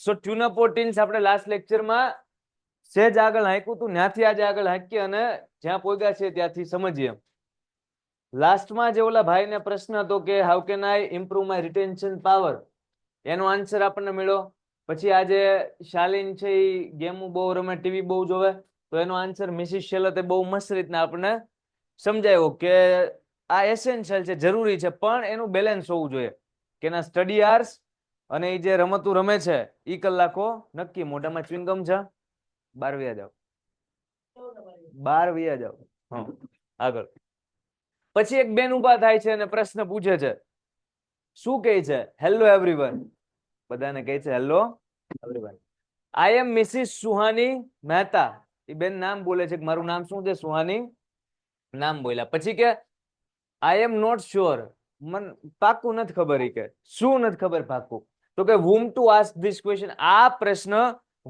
સો ટ્યુનાપોર્ટિન્સ આપણે લાસ્ટ લેક્ચરમાં સહેજ આગળ હાંક્યું હતું, ત્યાંથી આજે આગળ હાંકીએ અને જ્યાં પહોંચ્યા છે ત્યાંથી સમજીએ. લાસ્ટમાં જે ઓલા ભાઈને પ્રશ્ન હતો કે how can I improve my retention power, એનો આન્સર આપણને મળ્યો. પછી આજે શાલિન છે એ ગેમો બહુ રમે, ટીવી બહુ જોવે, તો એનો આન્સર મિસિસ શેલતે બહુ મસ્ત રીતના આપણને સમજાયો કે આ એસેન્શિયલ છે, જરૂરી છે, પણ એનું બેલેન્સ હોવું જોઈએ કે એના સ્ટડી આર્સ અને એ જે રમતું રમે છે એ કલાકો નક્કી. મોઢામાં ચ્વિંગમ છે, 12 વ્યા જાવ, 12 વ્યા જાવ. હા, આગળ. પછી એક બેન ઉભા થાય છે અને પ્રશ્ન પૂછે છે. શું કહે છે? Hello everyone. બધાને કહે છે હેલો એવરીવન. આઈ એમ મિસિસ સુહાની મહેતા. એ બેન નામ બોલે છે કે મારું નામ શું છે? સુહાની. નામ બોલ્યા. પછી કે આઈ એમ નોટ શ્યોર. મને પાક્કું નથી ખબર. એ કે શું નથી ખબર પાક્કું? તો કે whom to ask this question. આ પ્રશ્ન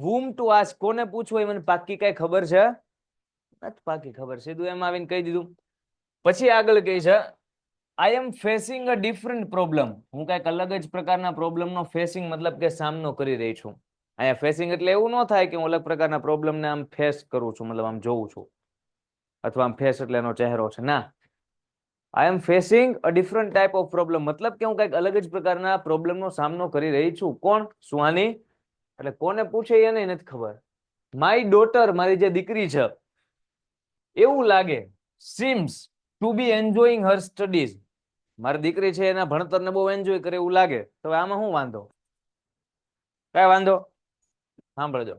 whom to ask, કોને પૂછવો એ મને પાક્કી કઈ ખબર છે નથી. પાક્કી ખબર. સીધું એમ આવીને કહી દીધું. પછી આગળ કહે છે આઈ am facing a different problem. હું કઈક અલગ જ પ્રકારના પ્રોબ્લેમનો ફેસિંગ મતલબ કે સામનો કરી રહી છું. અહીંયા ફેસિંગ એટલે એવું ન થાય કે હું અલગ પ્રકારના પ્રોબ્લેમને આમ ફેસ કરું છું, મતલબ આમ જોઉં છું, અથવા આમ ફેસ એટલે એનો ચહેરો છે. ના, I am facing a different type of problem, મતલબ કે હું કઈક અલગ જ પ્રકારના પ્રોબ્લેમનો સામનો કરી રહી છું. કોણ? સુહાની. એટલે કોને પૂછે એને નથી ખબર. માય ડોટર, મારી જે દીકરી છે, એવું લાગે, seems to be enjoying her studies. મારી દીકરી છે એના ભણતરને બહુ એન્જોય કરે એવું લાગે. તો આમાં શું વાંધો? કઈ વાંધો? સાંભળજો.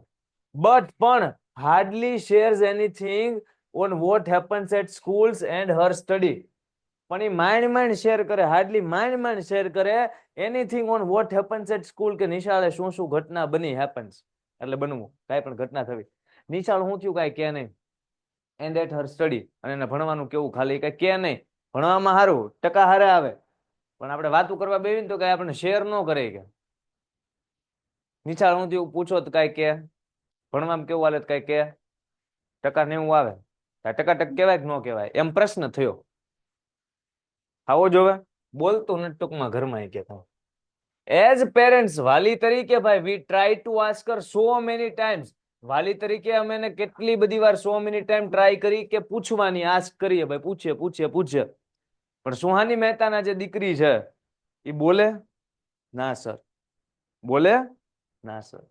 બટ પણ hardly shares anything on what happens at schools and her study. પણ એ માંડ શેર કરે, હાર્ડલી માંડ શેર કરે anything on what happens at school, કે નિશાળે શું શું ઘટના બની. હેપન્સ એટલે બનવું, કાંઈ પણ ઘટના થવી. નિશાળ શું થયું કાંઈ કે નહીં. એન્ડ એટ હર સ્ટડી, અને એને ભણવાનું કેવું, ખાલી કઈ કે નહીં. ભણવામાં સારું, ટકા હારે આવે, પણ આપણે વાતું કરવા બેસીને તો કઈ આપણે શેર ન કરે. કે નિશાળ હું થયું પૂછો તો કઈ કે, ભણવામાં કેવું હાલે કઈ કે, ટકા 90 આવે, ટકા કહેવાય કે ન કહેવાય, એમ પ્રશ્ન થયો. આવો જોવે બોલતું ને ટૂંકમાં ઘરમાં કે એઝ પેરેન્ટ્સ, વાલી તરીકે ભાઈ, વી try to ask Har so many times. વાલી તરીકે અમે એને કેટલી બધી વાર, સો મેની ટાઈમ ટ્રાય કરી કે પૂછવાની, આસ્ક કરીએ ભાઈ, પૂછીએ. પણ સુહાની મહેતાના જે દીકરી છે એ બોલે ના સર, બોલે ના સર.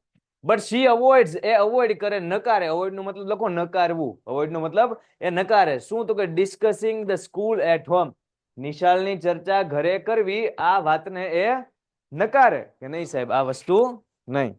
બટ શી અવોઇડ્સ, એ અવોઇડ કરે, નકારે. અવોઇડ નો મતલબ લખો નકારવું. અવોઇડ નો મતલબ એ નકારે. શું? તો કે discussing the school at home. નિશાળની ચર્ચા ઘરે કરવી, આ વાતને એ નકારે કે નહીં સાહેબ, આ વસ્તુ નહીં.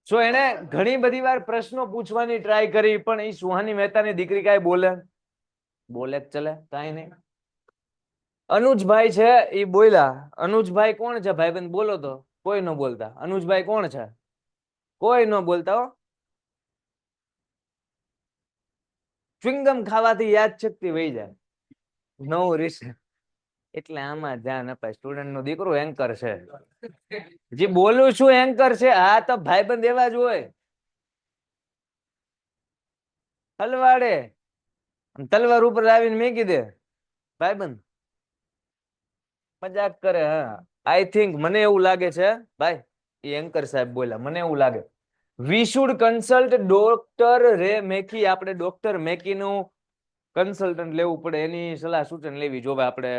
સો એને ઘણી બધી વાર પ્રશ્નો પૂછવાની ટ્રાય કરી, પણ એ સુહાની મહેતાની દીકરી કાંઈ બોલે ચલે કાંઈ નહીં. અનુજભાઈ છે એ બોલ્યા. અનુજભાઈ કોણ છે ભાઈબંધ? બોલો તો. કોઈ ન બોલતા. અનુજભાઈ કોણ છે? કોઈ ન બોલતા. હો, ચ્વિંગમ ખાવાથી યાદ શક્તિ વહી જાય. નો રિસ્ક. એટલે આમાં ધ્યાન અપાય. સ્ટુડન્ટ નો દીકરો એન્કર છે, જે બોલું છું એન્કર છે. હા, તો ભાઈબંધ એવા જ હોય, હલવાડે તલવાર ઉપર આવીને મેકી દે. ભાઈબંધ મજાક કરે. હા, આઈ થિંક, મને એવું લાગે છે ભાઈ, એ એન્કર સાહેબ બોલ્યા, મને એવું લાગે વી શુડ કન્સલ્ટ ડોક્ટર રે મેકી. આપણે ડોક્ટર મેકી નું કન્સલ્ટન્ટ લેવું પડે, એની સલાહ સૂચન લેવી જોવે. આપણે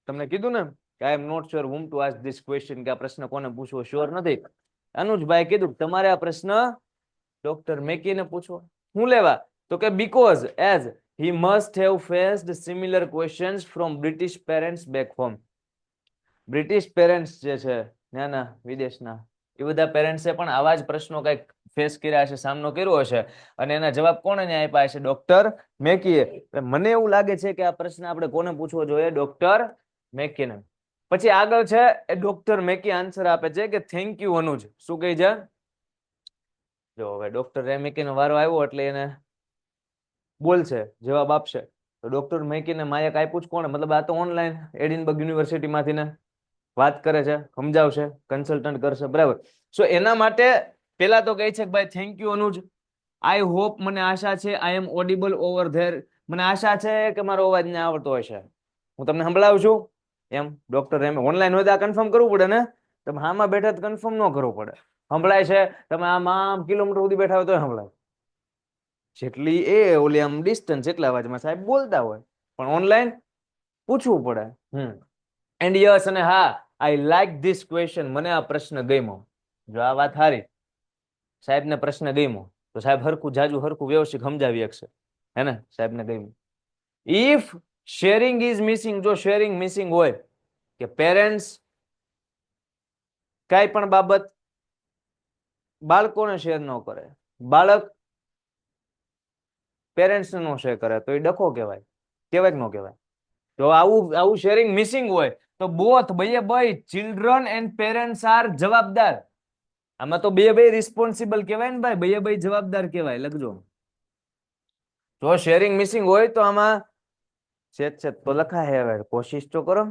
તમને કીધું ને કે I am not sure whom to ask this question, કે આ પ્રશ્ન કોને પૂછવો શ્યોર નથી. અનુજભાઈ કીધું તમારે આ પ્રશ્ન ડોક્ટર મેકીને પૂછવો. હું લેવા? તો કે because as he must have faced similar questions from British parents back home. British parents જે છે ત્યાંના વિદેશના, એ બધા પેરેન્ટ્સે પણ આવા જ પ્રશ્નો કંઈક ફેસ કર્યા હશે, સામનો કર્યો હશે, અને એના જવાબ કોણે આપ્યા હશે? ડોક્ટર મેકીએ. મને એવું લાગે છે કે આ પ્રશ્ન આપણે કોને પૂછવો જોઈએ? ડોક્ટર મેકીને. પછી આગળ છે એ ડોક્ટર મેકી આન્સર આપે છે કે થેન્ક યુ અનુજ. શું કહે છે? જો હવે ડોક્ટર મેકીનો વારો આવ્યો એટલે એને બોલશે, જવાબ આપશે. તો ડોક્ટર મેકીને માયક આપ્યું જ કોણે? મતલબ આ તો ઓનલાઈન એડિનબર્ગ યુનિવર્સિટી માંથી ને વાત કરે છે, સમજાવશે, કન્સલ્ટન્ટ કરશે, બરાબર. સો એના માટે પેલા તો કહે છે કે ભાઈ thank you Anuj, I hope, મને આશા છે, આઈ એમ ઓડિબલ ઓવર ધેર, મને આશા છે કે મારો અવાજ ને આવડતો હશે, હું તમને સંભળાવું છું. એમ ડોક્ટર એમ ઓનલાઈન હોય તો આ કન્ફર્મ કરવું પડે ને, તમે આમાં બેઠા તો કન્ફર્મ ન કરવું પડે. સંભળાય છે, તમે આમ કિલોમીટર સુધી બેઠા હોય તો સંભળાય. જેટલી એ ઓલી આમ ડિસ્ટન્સ એટલા અવાજમાં સાહેબ બોલતા હોય, પણ ઓનલાઈન પૂછવું પડે. એન્ડ યસ, અને હા, આઈ લાઈક ધીસ ક્વેશ્ચન, મને આ પ્રશ્ન ગમ્યો. જો આ વાત સારી, સાહેબને પ્રશ્ન ગમ્યો તો સાહેબ હરખું જાજુ હરખું વ્યવસ્થિત સમજાવી શકશે, હે ને? સાહેબને ગમ્યું. ઇફ શેરિંગ ઇઝ મિસિંગ, જો શેરિંગ મિસિંગ હોય કે પેરેન્ટ્સ કઈ પણ બાબત બાળકોને શેર ન કરે, બાળક પેરેન્ટ્સ નો શેર કરે, તો એ ડખો કહેવાય, કહેવાય કે ન કહેવાય? તો આવું શેરિંગ મિસિંગ હોય તો બોથ બે ચિલ્ડ્રન એન્ડ પેરેન્ટ્સ આર જવાબદાર. આમાં તો બે રિસ્પોન્સિબલ કહેવાય ને ભાઈ, બે જવાબદાર કહેવાય. લખજો. જો શેરિંગ મિસિંગ હોય તો આમાં છેદ તો લખાય. હવે કોશિશ તો કરો,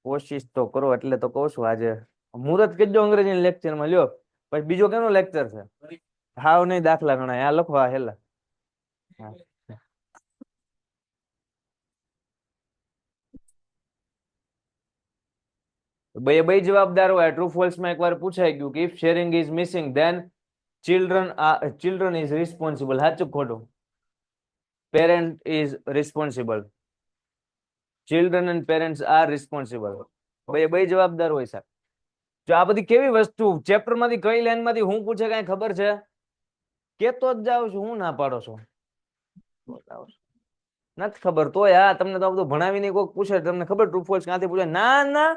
કોશિશ તો કરો. એટલે તો કહું છું આજે મુહૂર્ત કહેજો અંગ્રેજી લેક્ચરમાં. લ્યો પછી બીજો કેનો લેક્ચર છે? હાવ નહીં દાખલા ગણાય, આ લખવા હેલા. બે જવાબદાર હોય. ટ્રુ ફોલ્સ માં એકવાર પૂછાઈ ગયું કે if sharing is missing then children is responsible. સાચું ખોટું? Parent is responsible. Children and parents are responsible. બે જવાબદાર હોય સાહેબ. જો આ બધી કેવી વસ્તુ ચેપ્ટર માંથી કઈ લાઈન માંથી હું પૂછે કઈ ખબર છે? કેતો જ જાઉં છું, હું ના પાડો છો? નથી ખબર તો તમને તો બધું ભણાવી નહીં, કોઈક પૂછે તમને ખબર ટ્રુ ફોલ્સ ક્યાંથી પૂછે? ના ના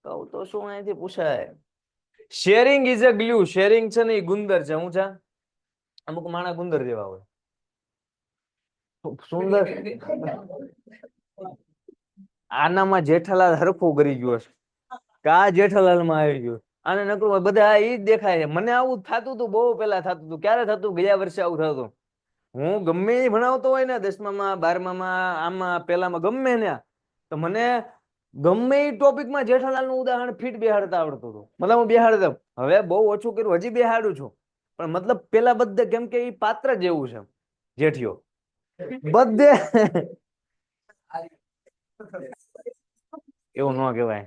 કહું તો શું અહીંથી પૂછાય. Sharing is a glue. Sharing છે ને એ ગુંદર છે. હું છે? અમુક માણા ગુંદર જેવા હોય. સુંદર. આનામાં જેઠાલાલ હરખું કરી ગયો છે. કા જેઠાલાલ માં આવી ગયું. આને નકરું બધા ઈ જ દેખાય છે. મને આવું થતું હતું, બહુ પેલા થતું હતું. ક્યારે થતું? ગયા વર્ષે આવું થતું. હું ગમે એ ભણાવતો હોય ને, 10મામાં 12મામાં, આમાં પેલામાં, ગમે ને, તો મને ગમે એ ટોપિકમાં જેઠાલાલ નું ઉદાહરણ ફીટ બેહાડતા આવડતું હતું. મતલબ હું બેહાડતો. હવે બહુ ઓછું કર્યું, હજી બેહાડું છું, પણ મતલબ પેલા બધે કેમ કે એ પાત્ર જેવું છે જેઠિયો બધે. એવું ન કહેવાય.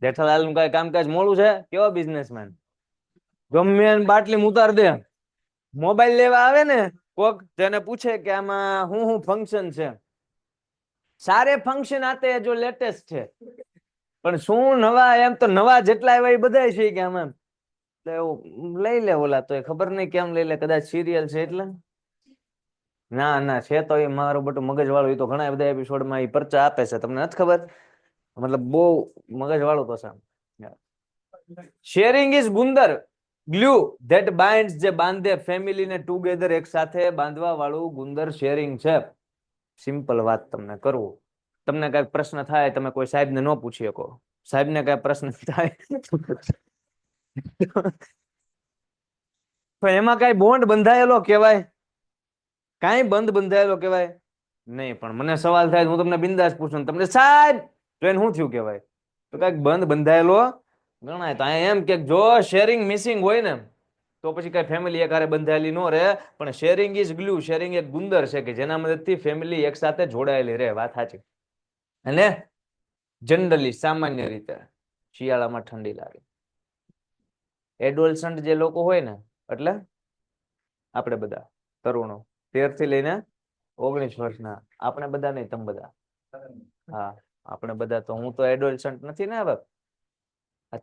જેઠાલાલ નું કઈ કામકાજ મોડું છે? કેવો બિઝનેસમેન? ગમે બાટલી ઉતાર દે. મોબાઈલ લેવા આવે ને કોક, તેને પૂછે કે આમાં હું ફંક્શન છે, સારે ફંક્શન આતે જો લેટેસ્ટ છે, પણ શું નવા? એમ તો નવા જેટલા આવ્યા એ બધા છે કે આમાં લઈ લે. ઓલા તો ખબર નહીં કેમ લઈ લે, કદાચ સિરિયલ છે એટલે. ના ના, છે તો એ મારું બટું મગજ વાળું. એ તો ઘણા બધા એપિસોડમાં એ પરચા આપે છે, તમને નથી ખબર? મતલબ બહુ મગજ વાળું તો છે. શેરિંગ ઇઝ ગુંદર, ગ્લુ ધેટ બાઇન્ડ્સ, જે બાંધે ફેમિલીને ટુગેધર, એક સાથે બાંધવા વાળું ગુંદર શેરિંગ છે. સિમ્પલ વાત તમને કરવું. તમને કઈ પ્રશ્ન થાય, તમે કોઈ સાહેબને ન પૂછી શકો. સાહેબને કઈ પ્રશ્ન થાય તો એમાં કઈ બોન્ડ બંધાયેલો કહેવાય? કઈ બંધ બંધાયેલો કહેવાય નહીં. પણ મને સવાલ થાય, હું તમને બિંદાસ પૂછું, તમને સાહેબ તો એને શું થયું કહેવાય? તો કઈક બંધ બંધાયેલો ગણાય. તો એમ કે જો શેરિંગ મિસિંગ હોય ને, તો પછી કઈ ફેમિલી એક હારે બંધાયેલી ન રહે. પણ શેરિંગ ઇઝ ગ્લુ, શેરિંગ એક ગુંદર છે કે જેના મદદથી ફેમિલી એક સાથે જોડાયેલી રહે. વાત સાચી. અને જનરલી સામાન્ય રીતે શિયાળામાં ઠંડી લાગે. એડોલસન્ટ જે લોકો હોય ને, એટલે આપણે બધા તરુણો, 13 થી લઈને 19 વર્ષના, આપણે બધા નહીં, તમે બધા. હા, આપણે બધા. તો હું તો એડોલસન્ટ નથી ને હવે.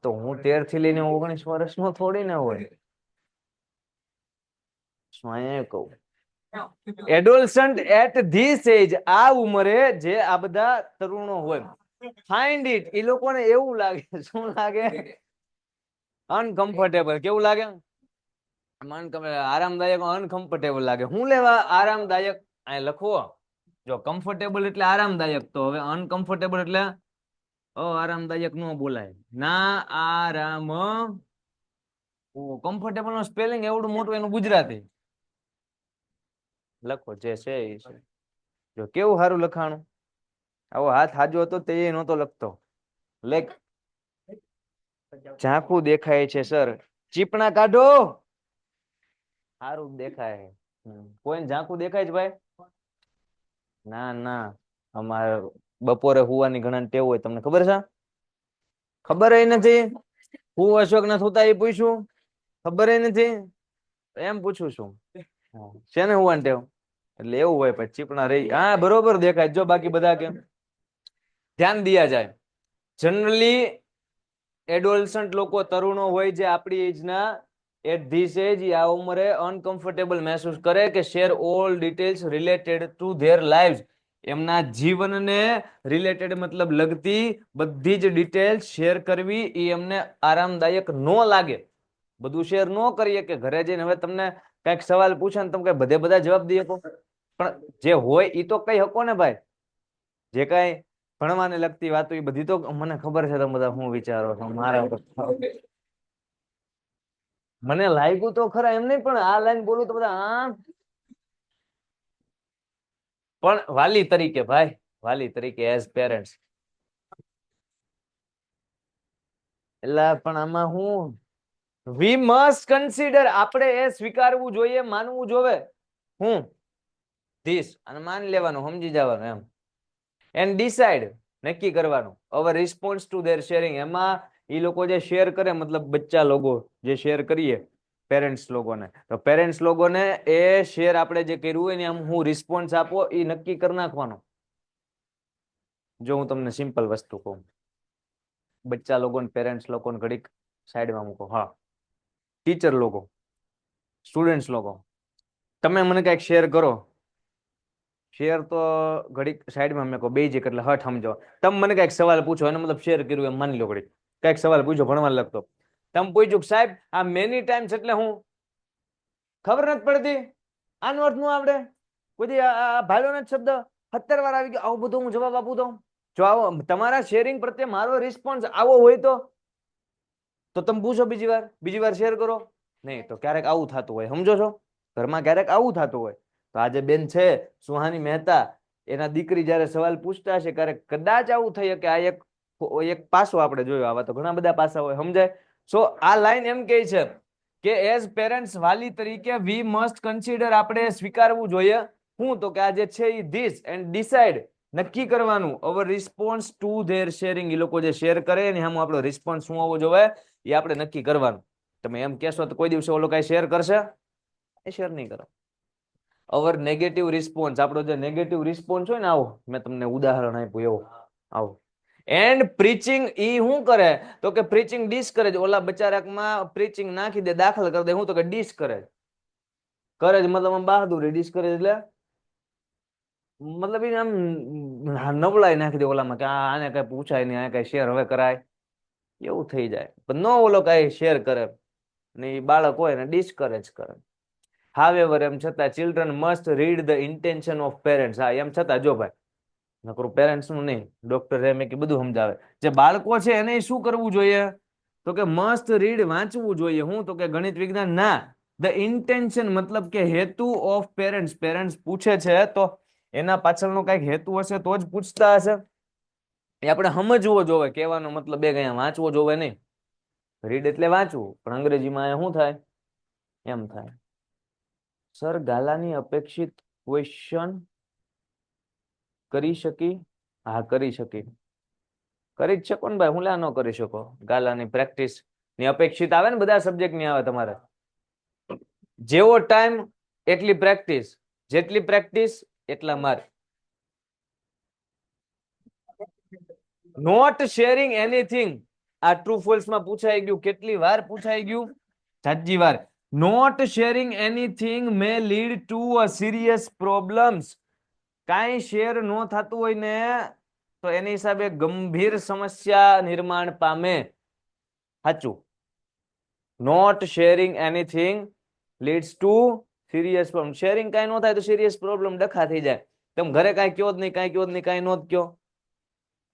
તો હું 13 થી લઈને 19 વર્ષનો થોડી ને હોય. કહું એડોલસન્ટ એટ ધીસ એજ, આ ઉંમરે જે આ બધા તરુણો હોય, ફાઇન્ડ ઇટ. એ લોકોને એવું લાગે, શું લાગે? અનકમ્ફર્ટેબલ. કેવું લાગે? આરામદાયક, અનકમ્ફર્ટેબલ લાગે. હું લેવા આરામદાયક અહીં લખવો. જો કમ્ફર્ટેબલ એટલે આરામદાયક, તો હવે અનકમ્ફર્ટેબલ એટલે આરામદાયક નો બોલાય. ના આરામ. કમ્ફર્ટેબલ નું સ્પેલિંગ એવડું મોટું, એનું ગુજરાતી લખો જે છે એ છે. જો કેવું સારું લખાણું. આવો હાથ હાજો હતો તે નહોતો લખતો. લેખ ઝાંખું દેખાય છે સર. ચીપણા કાઢો. સારું દેખાય. કોઈને ઝાંખું દેખાય છે ભાઈ? ના ના, અમારે બપોરે હુવાની ઘણા ટેવ હોય, તમને ખબર છે? ખબર નથી. હું અશોક ના થતા એ પૂછ્યું, ખબર નથી એમ પૂછું છું. છે ને હુવાની ટેવ, એટલે એવું હોય. પછી ચીપણા રહી. હા બરોબર દેખાય. જો બાકી બધા કેમ ધ્યાન દિયા જાય. જનરલી એડોલસન્ટ લોકો, તરુણો હોય જે આપણી એજના, એટ ધીસ એજ, આ ઉંમરે અનકમ્ફર્ટેબલ મહેસૂસ કરે કે share all details related to there lives. એમના જીવનને રિલેટેડ મતલબ લગતી બધી જ ડિટેલ્સ શેર કરવી એ એમને આરામદાયક ન લાગે. બધું શેર ન કરીએ કે ઘરે જઈને હવે તમને કઈક સવાલ પૂછે ને તમે કઈ બધે બધા જવાબ દઈ શકો, પણ જે હોય એ તો કઈ શકો ને ભાઈ. જે કઈ ભણવાને લગતી વાતો એ બધી તો મને ખબર છે તમે બધા શું વિચારો છો મારા. મને લાગ્યું તો ખરા એમ નહીં, પણ આ લાઈન બોલું તો બધા આમ. પણ વાલી તરીકે ભાઈ, વાલી તરીકે એઝ પેરેન્ટ્સ, એટલે પણ આમાં હું વી મસ્ટ કન્સિડર, આપણે એ સ્વીકારવું જોઈએ, માનવું જોવે. હું ધીસ અને માન લેવાનું, સમજી જવાનું એમ. એન્ડ ડિસાઇડ, નક્કી કરવાનું. અવર રિસ્પોન્સ ટુ ધેર શેરિંગ, એમાં એ લોકો જે શેર કરે, મતલબ બચ્ચા લોકો જે શેર કરીએ પેરેન્ટ્સ લોકોને, તો પેરેન્ટ્સ લોકોને એ શેર આપણે જે કર્યું હોય ને આમ હું રિસ્પોન્સ આપો એ નક્કી કરી નાખવાનો. જો હું તમને સિમ્પલ વસ્તુ કહું, બચ્ચા લોકોને પેરેન્ટ્સ લોકોને ઘડીક સાઈડમાં મૂકો. હા, ટીચર લોકો, સ્ટુડન્ટ્સ લોકો, તમે મને કઈક શેર કરો. શેર તો ઘડીક સાઈડમાં મેં કહો બે જ એટલે હઠ સમજો. તમે મને કઈક સવાલ પૂછો, એનો મતલબ શેર કર્યું એમ માની લો. ઘડીક કઈક સવાલ પૂછો ભણવા લગતો, તમે પૂછ્યું સાહેબ આ મેની ટાઈમ્સ એટલે હું ખબર નથી પડતી, આનો અર્થ નું આવડે, કોઈ ભાઈલો નથી શબ્દ 17 વાર આવી ગયો, આવું બધું હું જવાબ આપું તો? જો આવો તમારા શેરિંગ પ્રત્યે મારો રિસ્પોન્સ આવો હોય તો તમે પૂછો બીજી વાર શેર કરો નહીં. તો ક્યારેક આવું થતું હોય, સમજો છો? ઘરમાં ક્યારેક આવું થતું હોય. તો આજે બેન છે સુહાની મહેતા, એના દીકરી જયારે સવાલ પૂછતા હશે ક્યારેક કદાચ આવું થઈ કે આ એક પાસો આપણે જોયો. આવા તો ઘણા બધા પાસા હોય, સમજાય? સો આ લાઈન એમ કહે છે કે એઝ પેરેન્ટ્સ, વાલી તરીકે વી મસ્ટ કન્સિડર, આપણે સ્વીકારવું જોઈએ. હું તો કે આ જે છે એ ધીસ એન્ડ ડિસાઇડ, નક્કી કરવાનું. અવર રિસ્પોન્સ ટુ ધેર શેરિંગ, એ લોકો જે શેર કરે ને એમાં આપણો રિસ્પોન્સ શું હોવો જોઈએ એ આપણે નક્કી કરવાનું. તમે એમ કહેશો તો કોઈ દિવસે ઓલો કઈ શેર કરશે? એ શેર નહીં કરો. અવર નેગેટિવ રિસ્પોન્સ, આપણો જે નેગેટિવ રિસ્પોન્સ હોય ને, આવો મેં તમને ઉદાહરણ આપ્યું એવો આવો. એન્ડ પ્રીચિંગ, ઈ શું કરે તો કે પ્રીચિંગ ડિસ્કરેજ, ઓલા બચારાકમાં પ્રીચિંગ નાખી દે, દાખલ કરી દે. હું તો કે ડિસ્કરેજ કરે જ, મતલબ આમ બહાદુરી. ડિસ્કરેજ એટલે મતલબ એને આમ નબળાઈ નાખી દે ઓલામાં કે આને કઈ પૂછાય નહીં, આને કઈ શેર હવે કરાય, એવું થઈ જાય. પણ નો ઓલો કઈ શેર કરે ને એ બાળક હોય ને ડિસ્કરેજ કરે. હાવેવર, એમ છતાં children must read the intention of parents. હા એમ છતાં જો ભાઈ, નકરું પેરેન્ટ્સ નું નહીં, ડોક્ટર એમ કે બધું સમજાવે. જે બાળકો છે એને શું કરવું જોઈએ તો કે મસ્ટ રીડ, વાંચવું જોઈએ. હું તો કે ગણિત વિજ્ઞાન ના, ધ ઇન્ટેન્શન મતલબ કે હેતુ ઓફ પેરેન્ટ્સ. પેરેન્ટ્સ પૂછે છે તો એના પાછળનો કઈક હેતુ હશે તો જ પૂછતા હશે. એ આપણે સમજવો જોવે. કહેવાનો મતલબ એ કઈ વાંચવો જોવે નહીં. રીડ એટલે વાંચવું, પણ અંગ્રેજીમાં શું થાય? એમ થાય. સર ગાલાની અપેક્ષિત ક્વેશ્ચન કરી શકી? હા કરી શકી. કરી જ શકો ને ભાઈ, હું લા ન કરી શકો? ગાલાની પ્રેક્ટિસ ની અપેક્ષિત આવે ને, બધા સબ્જેક્ટ ની આવે તમારે. જેવો ટાઈમ એટલી પ્રેક્ટિસ, જેટલી પ્રેક્ટિસ એટલા માર્ક. નોટ શેરિંગ એનીથિંગ, આ ટ્રુ ફોલ્સ માં પૂછાઈ ગયું. કેટલી વાર પૂછાઈ ગયું? સાચી વાર. Not sharing anything may lead to a serious problems. કાંઈ શેર નો થતું હોય ને તો એની હિસાબે ગંભીર સમસ્યા નિર્માણ પામે. સાચું. Not sharing anything leads to serious problem. Sharing કઈ ન થાય તો સિરિયસ પ્રોબ્લેમ, ડખા થઈ જાય. તમે ઘરે કઈ કયો જ નહીં, કઈ કયો જ નહીં, કઈ નો જ કયો,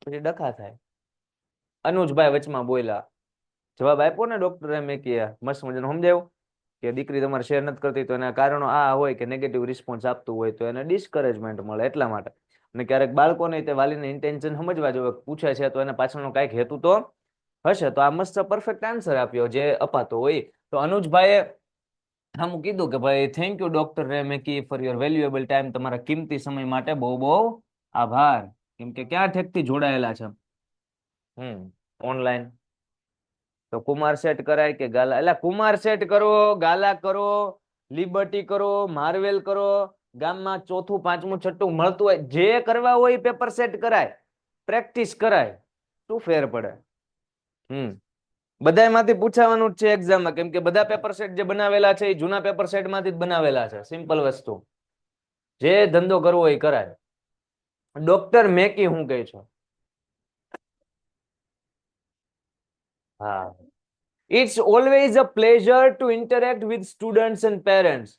પછી ડખા થાય. અનુજભાઈ વચમાં બોલ્યા, જવાબ આપ્યો ને ડોક્ટરે, મેં કે મસ્ત મજાનું સમજાવ્યું કે દીકરી તમારે શેર નથી કરતી તો એના કારણો આ હોય કે નેગેટિવ રિસ્પોન્સ આપતું હોય તો એને ડિસ્કરેજમેન્ટ મળે એટલા માટે. અને ક્યારેક બાળકોને તે વાલીને ઇન્ટેન્શન સમજવા જોઈએ, પૂછે છે તો એના પાછળનો કઈક હેતુ તો હશે. તો આ મસ્ત પરફેક્ટ આન્સર આપ્યો જે અપાતો હોય. તો અનુજભાઈએ આમ કીધું કે ભાઈ થેન્ક યુ ડોક્ટર રેમેકી ફોર યોર વેલ્યુએબલ ટાઈમ. તમારા કિંમતી સમય માટે બહુ બહુ આભાર. કેમ કે ક્યાં ઠેકથી જોડાયેલા છે ઓનલાઈન. તો કુમાર સેટ કરાય કે ગાલા? એટલે કુમાર સેટ કરો, ગાલા કરો, લિબર્ટી કરો, માર્વેલ કરો, ગામમાં ચોથું પાંચમું છઠ્ઠું મળતું હોય જે કરવા હોય પેપર સેટ કરાય, પ્રેક્ટિસ કરાય, શું ફેર પડે? બધામાંથી પૂછાવાનું જ છે એક્ઝામમાં, કેમ કે બધા પેપર સેટ જે બનાવેલા છે એ જૂના પેપર સેટ માંથી જ બનાવેલા છે. સિમ્પલ વસ્તુ, જે ધંધો કરવો એ કરાય. ડોક્ટર મેકી હું કહે છો? હા, it's always a pleasure to interact with students and parents.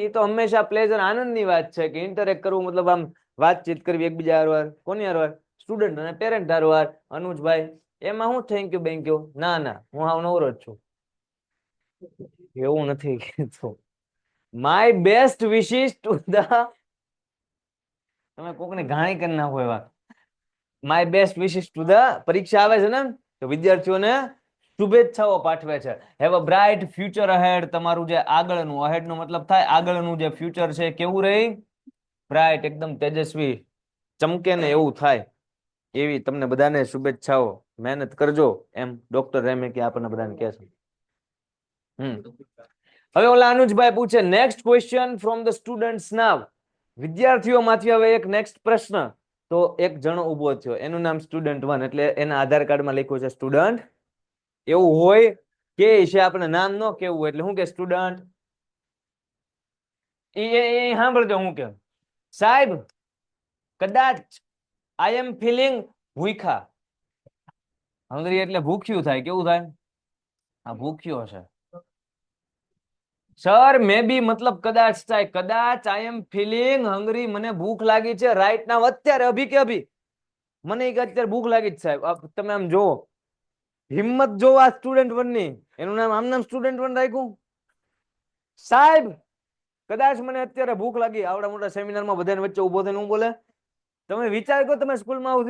એ તો હંમેશા પ્લેઝર, આનંદની વાત છે કે ઇન્ટરેક્ટ કરવું મતલબ આમ વાતચીત કરવી એકબીજા હારવાર. કોની હારવાર? સ્ટુડન્ટ અને પેરેન્ટ હારવાર. અનુજભાઈ એમાં હું થેન્ક યુ બેંક યુ? ના ના, હું હાવ નવરો જ છું. એવું નથી કીધું. My best wishes to the, તમે કોકને ઘાણી કરી નાખો એવા. My best wishes to the, પરીક્ષા આવે છે ને તો વિદ્યાર્થીઓને શુભેચ્છાઓ પાઠવે છે. Have a bright future ahead. તમારું જે આગળનું, અહેડ નો મતલબ થાય આગળનું જે ફ્યુચર છે કેવું રહી? બ્રાઇટ, એકદમ તેજસ્વી, ચમકે ને એવું થાય. એવી તમને બધાને શુભેચ્છાઓ. મહેનત કરજો એમ ડોક્ટર રેમેકી આપણને બધાને કહે છે. હવે ઓલા અનુજભાઈ પૂછે next question from the students now. વિદ્યાર્થીઓમાંથી હવે એક નેક્સ્ટ પ્રશ્ન. તો એક જણો ઉભો થયો, એનું નામ સ્ટુડન્ટ 1, એટલે એના આધાર કાર્ડમાં લખ્યું છે સ્ટુડન્ટ. એવું હોય કે છે આપણે નામ ન કેવું, એટલે હું કે સ્ટુડન્ટ. એ સાંભળજો હું કેમ. સાહેબ કદાચ આઈ એમ ફીલિંગ ભૂખા. હંગરી એટલે ભૂખ્યું થાય. કેવું થાય? આ ભૂખ્યો છે. સર મે બી મતલબ કદાચ થાય. કદાચ આઈ એમ ફીલિંગ હંગરી, મને ભૂખ લાગી છે રાઈટ નાઉ, અત્યારે, અભી કે અભી. મને અત્યારે ભૂખ લાગી છે સાહેબ. તમે આમ જોવો, હિંમત જોવો આ સ્ટુડન્ટ 1 ની. એનું નામ આમ નામ સ્ટુડન્ટ 1 રાખ્યું. સાહેબ કદાચ મને અત્યારે ભૂખ લાગી. આવડા મોટા સેમિનારમાં બધાને વચ્ચે ઉભો થઈને હું બોલે? તમે વિચાર કરો, તમે સ્કૂલમાં આવું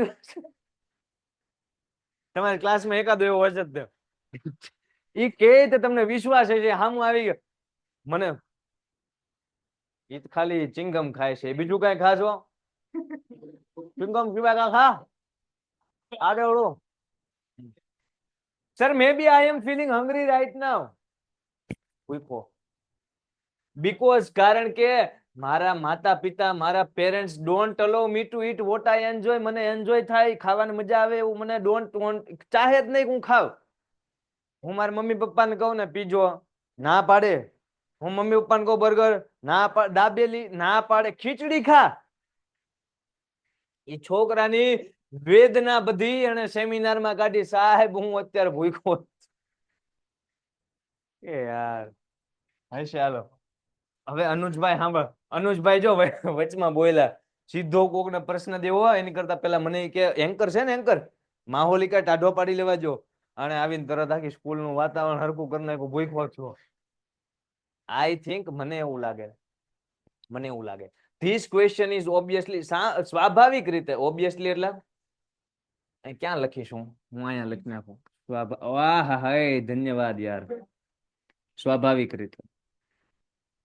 તમારી ક્લાસમાં એકાદો એવો હશે જ. એ કે તમને વિશ્વાસ છે હામું આવી ગયો. મને એ ખાલી ચિંગમ ખાય છે, બીજું કઈ ખાશો? ચિંગમ સિવાય કા ખા? આગળ. સર મે બી આઈ એમ ફીલિંગ હંગ્રી રાઈટ નાઉ. પૂછો. બીકોઝ, કારણ કે મારા માતા પિતા, મારા parents don't અલો me to eat what I enjoy. મને એન્જોય થાય, ખાવાની મજા આવે એવું મને ડોન્ટ વોન્ટ, ચાહે જ નહીં હું ખાવ. હું મારા મમ્મી પપ્પાને કહું ને પીજો, ના પાડે. હું મમ્મી પપ્પાને કહું બર્ગર, ના પાડે. દાબેલી, ના પાડે. ખીચડી ખા. એ છોકરાની વેદના બધી અને સેમિનારમાં કાઢી. સાહેબ હું અત્યારે ભૂખ્યો. એ યાર હશે. હાલો હવે અનુજભાઈ સાંભળ. અનુજભાઈ જો વચમાં બોલ્યા. સીધો કોકને પ્રશ્ન દેવો હોય એની કરતા પેલા મને કે એન્કર છે ને, એન્કર માહોલિકા ટાઢો પાડી લેવા જો. અને આવીને તરત આખી સ્કૂલ નું વાતાવરણ હરકું કરી નાખ્યું. ભૂખ્યો છો. આઈ થિંક, મને એવું લાગે, ધીસ ક્વેશ્ચન ઇઝ ઓબ્વિયસલી, સ્વાભાવિક રીતે. ઓબ્વિયસલી એટલે ક્યાં લખીશું? હું અહીંયા લખી નાખું. ધન્યવાદ યાર. સ્વાભાવિક રીતે.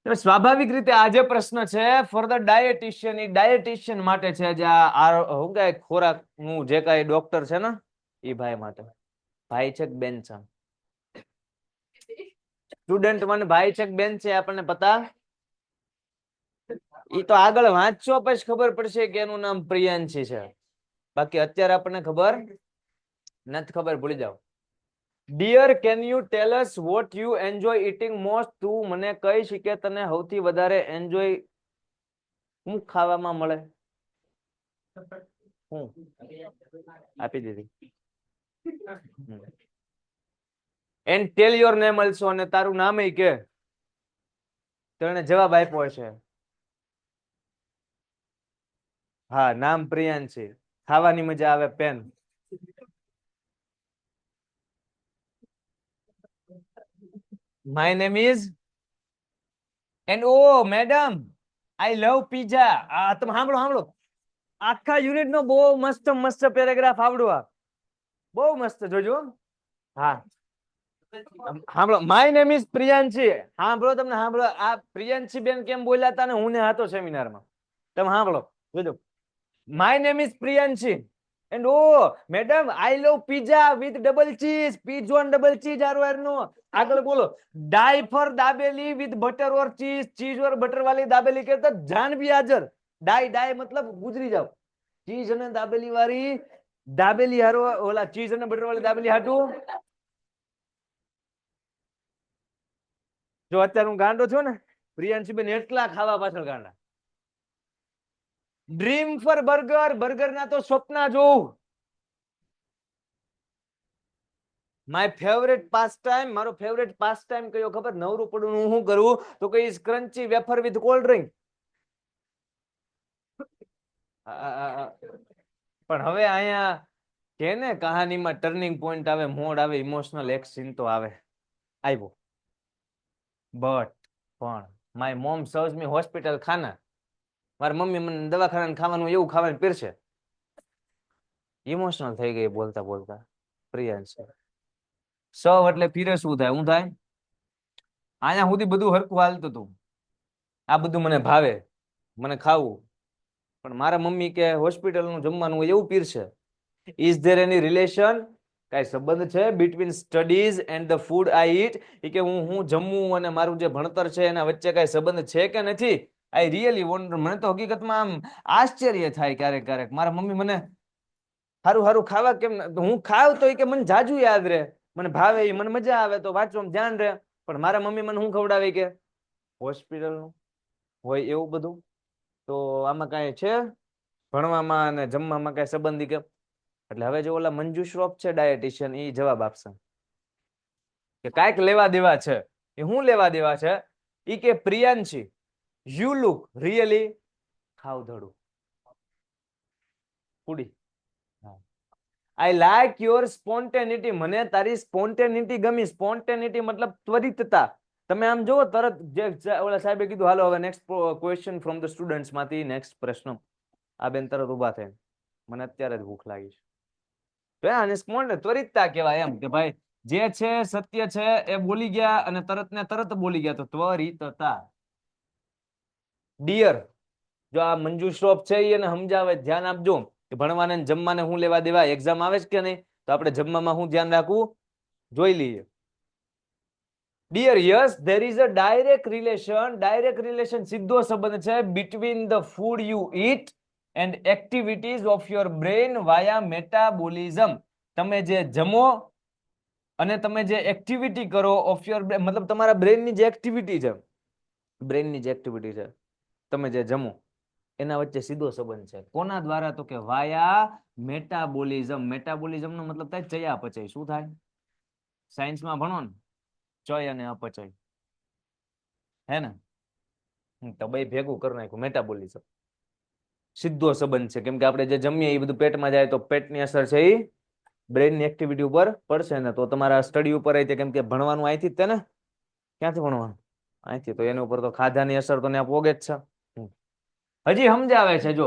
સ્વાભાવિક રીતે આ જે પ્રશ્ન છે for the dietitian, A dietitian માટે છે. જે શું કહેવાય ખોરાક નું જે કઈ ડોક્ટર છે ને એ ભાઈ માટે. ભાઈ છે બેન છે? સ્ટુડન્ટ 1 ભાઈ છે બેન છે? આપણને પતા? એ તો આગળ વાંચશો પછી ખબર પડશે કે એનું નામ પ્રિયાંશી છે. બાકી અત્યારે આપણને ખબર નથી. ખબર ભૂલી જાઓ. Dear, can you tell us what you enjoy eating most? તું મને કહીશ કે તને સૌથી વધારે એન્જોય હું ખાવામાં મળે? હું આપી દીધી. And tell your name also, અને તારું નામ એ કે. તો એને જવાબ આપ્યો છે. હા, નામ પ્રિયાંશી. ખાવાની મજા આવે પેન. My name is, and O madam I love pizza. આ તમે સાંભળો સાંભળો, આખા યુનિટ નો બહુ મસ્ત મસ્ત પેરેગ્રાફ આવડો. આ બહુ મસ્ત, જોજો. હા, સાંભળો. My name is Priyanshi. સાંભળો, તમને સાંભળો. આ પ્રિયાંશી બેન કેમ બોલ્યા હતા ને, હું ને હતો સેમિનારમાં. તમે સાંભળો, જોજો. My name is Priyanshi and O madam I love pizza with double cheese. પીઝોન ડબલ ચીઝ આર નો. આગળ બોલો. Die for dabeli with butter or cheese. Cheese or butter વાળી દાબેલી કે તો જાન ભી હાજર. ડાઈ ડાઈ મતલબ ગુજરી જાવ. ચીઝ અને દાબેલી વાળી દાબેલી હારો, ઓલા ચીઝ અને બટર વાળી દાબેલી હાટું. જો અત્યારે હું ગાંડો છું ને, પ્રિયાંશી બેન એટલા ખાવા પાછળ ગાંડા. Dream four burger. બર્ગર ના તો સ્વપ્ન જોઉં. My favourite pass time. મારો ફેવરેટ પાસ ટાઈમ કયો ખબર? નવરું પડું હું શું કરું તો કઈ crunchy wafer with cold drink. પણ હવે અહીંયા કે ને કહાનીમાં ટર્નિંગ પોઈન્ટ આવે, મોડ આવે, ઇમોશનલ એક સીન તો આવે. આવ્યો. બટ પણ my mom serves me hospital ખાના. મારી મમ્મી મને દવાખાના ખાવાનું એવું ખાવાનું પીરશે. ઇમોશનલ થઈ ગઈ બોલતા બોલતા પ્રિયાંશ. સવ એટલે પીરે શું થાય? હું થાય અહીંયા સુધી બધું હરખું હાલતું હતું. આ બધું મને ભાવે, મને ખાવું. પણ મારા મમ્મી કે હોસ્પિટલનું જમવાનું એવું પીરશે. Is there any relation? કઈ સંબંધ છે between studies and the food I eat? કે હું જમવું અને મારું જે ભણતર છે એના વચ્ચે કઈ સંબંધ છે કે નથી? I really wander. મને તો હકીકતમાં આમ આશ્ચર્ય થાય ક્યારેક ક્યારેક. મારા મમ્મી મને હારું હારું ખાવા કેમ, હું ખાવ તો કે મને જાજુ યાદ રહે, મને ભાવે, મને મજા આવે તો વાંચવામાં ધ્યાન રહે. પણ મારા મમ્મી મને શું ખવડાવે કે હોસ્પિટલનું હોય એવું બધું. તો આમાં કઈ છે ભણવામાં અને જમવામાં કઈ સંબંધી કે? એટલે હવે જો ઓલા મંજુ શ્રોફ છે ડાયટિશિયન, એ જવાબ આપશે કે કાંઈક લેવા દેવા છે. એ શું લેવા દેવા છે? ઈ કે પ્રિયાંશી યુ લુક રિયલી ખાવધડું પૂડી. I like your spontaneity. મને તારી સ્પોન્ટેનિટી ગમી. સ્પોન્ટેનિટી મતલબ ત્વરિતતા. તમે આમ જુઓ તરત, જે ઓલા સાહેબે કીધું હાલો હવે next question from the students માંથી નેક્સ્ટ પ્રશ્ન. આ બેન તરત ઉભા થાય, મને અત્યારે જ ભૂખ લાગી છે. આને સ્પોન્ટે ત્વરિતતા કહેવાય એમ કે ભાઈ જે છે સત્ય છે એ બોલી ગયા અને તરત ને તરત બોલી ગયા, તો ત્વરિતતા. ડિયર. જો આ મંજુ શ્રોફ છે એને સમજાવે, ધ્યાન આપજો કે ભણવાને જમવાને હું લેવા દેવા, એક્ઝામ આવે છે કે નહીં, તો આપણે જમવામાં હું ધ્યાન રાખવું જોઈ લઈએ. Dear yes there is a direct relation. Direct relation સીધો સંબંધ છે between the food you eat and activities of your brain via metabolism. તમે જે જમો અને તમે જે એક્ટિવિટી કરો ઓફ યોર બ્રેન, મતલબ તમારા બ્રેનની જે એક્ટિવિટી છે, બ્રેનની જે એક્ટિવિટી છે, તમે જે જમો એના વચ્ચે સીધો સંબંધ છે. કોના દ્વારા? તો કે વાયા મેટાબોલિઝમ. મેટાબોલિઝમ નો મતલબ થાય ચયાપચય. શું થાય? સાયન્સમાં ભણો ને, ચય અને અપચય, હે ને? તો બે ભેગું કરી નાખ્યું, મેટાબોલિઝમ. સીધો સંબંધ છે, કેમ કે આપણે જે જમીએ એ બધું પેટમાં જાય તો પેટની અસર છે એ બ્રેનની એક્ટિવિટી ઉપર પડશે ને, તો તમારા સ્ટડી ઉપર આવી, કેમ કે ભણવાનું અહીંથી જ તે ને. ક્યાંથી ભણવાનું? અહીંથી. તો એની ઉપર તો ખાધાની અસર તો ને પોગે જ છે. હજી સમજાવે છે જો,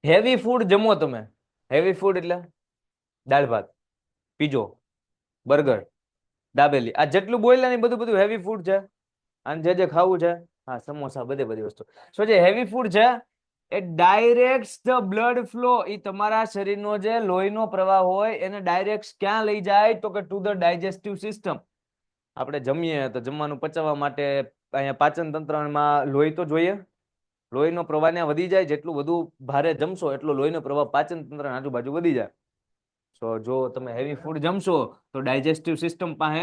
હેવી ફૂડ જમો તમે. હેવી ફૂડ એટલે દાળ ભાત, પીઝો, બર્ગર, દાબેલી, આ જેટલું બોલ્યા ને બધું બધું હેવી ફૂડ છે. અને જે જે ખાવું છે, હા સમોસા, બધી વસ્તુ. સો જે હેવી ફૂડ છે એ ડાયરેક્ટ ધ બ્લડ ફ્લો. એ તમારા શરીરનો જે લોહીનો પ્રવાહ હોય એને ડાયરેક્ટ ક્યાં લઈ જાય? તો કે ટુ ધ ડાયજેસ્ટિવ સિસ્ટમ. આપણે જમીએ તો જમવાનું પચાવવા માટે અહીંયા પાચન તંત્રમાં લોહી તો જોઈએ. લોહીનો પ્રવાહ ત્યાં વધી જાય. જેટલું વધુ ભારે જમશો એટલો લોહીનો પ્રવાહ પાચન તંત્ર આજુબાજુ વધી જાય. તો જો તમે હેવી ફૂડ જમશો તો ડાયજેસ્ટિવ સિસ્ટમ પાસે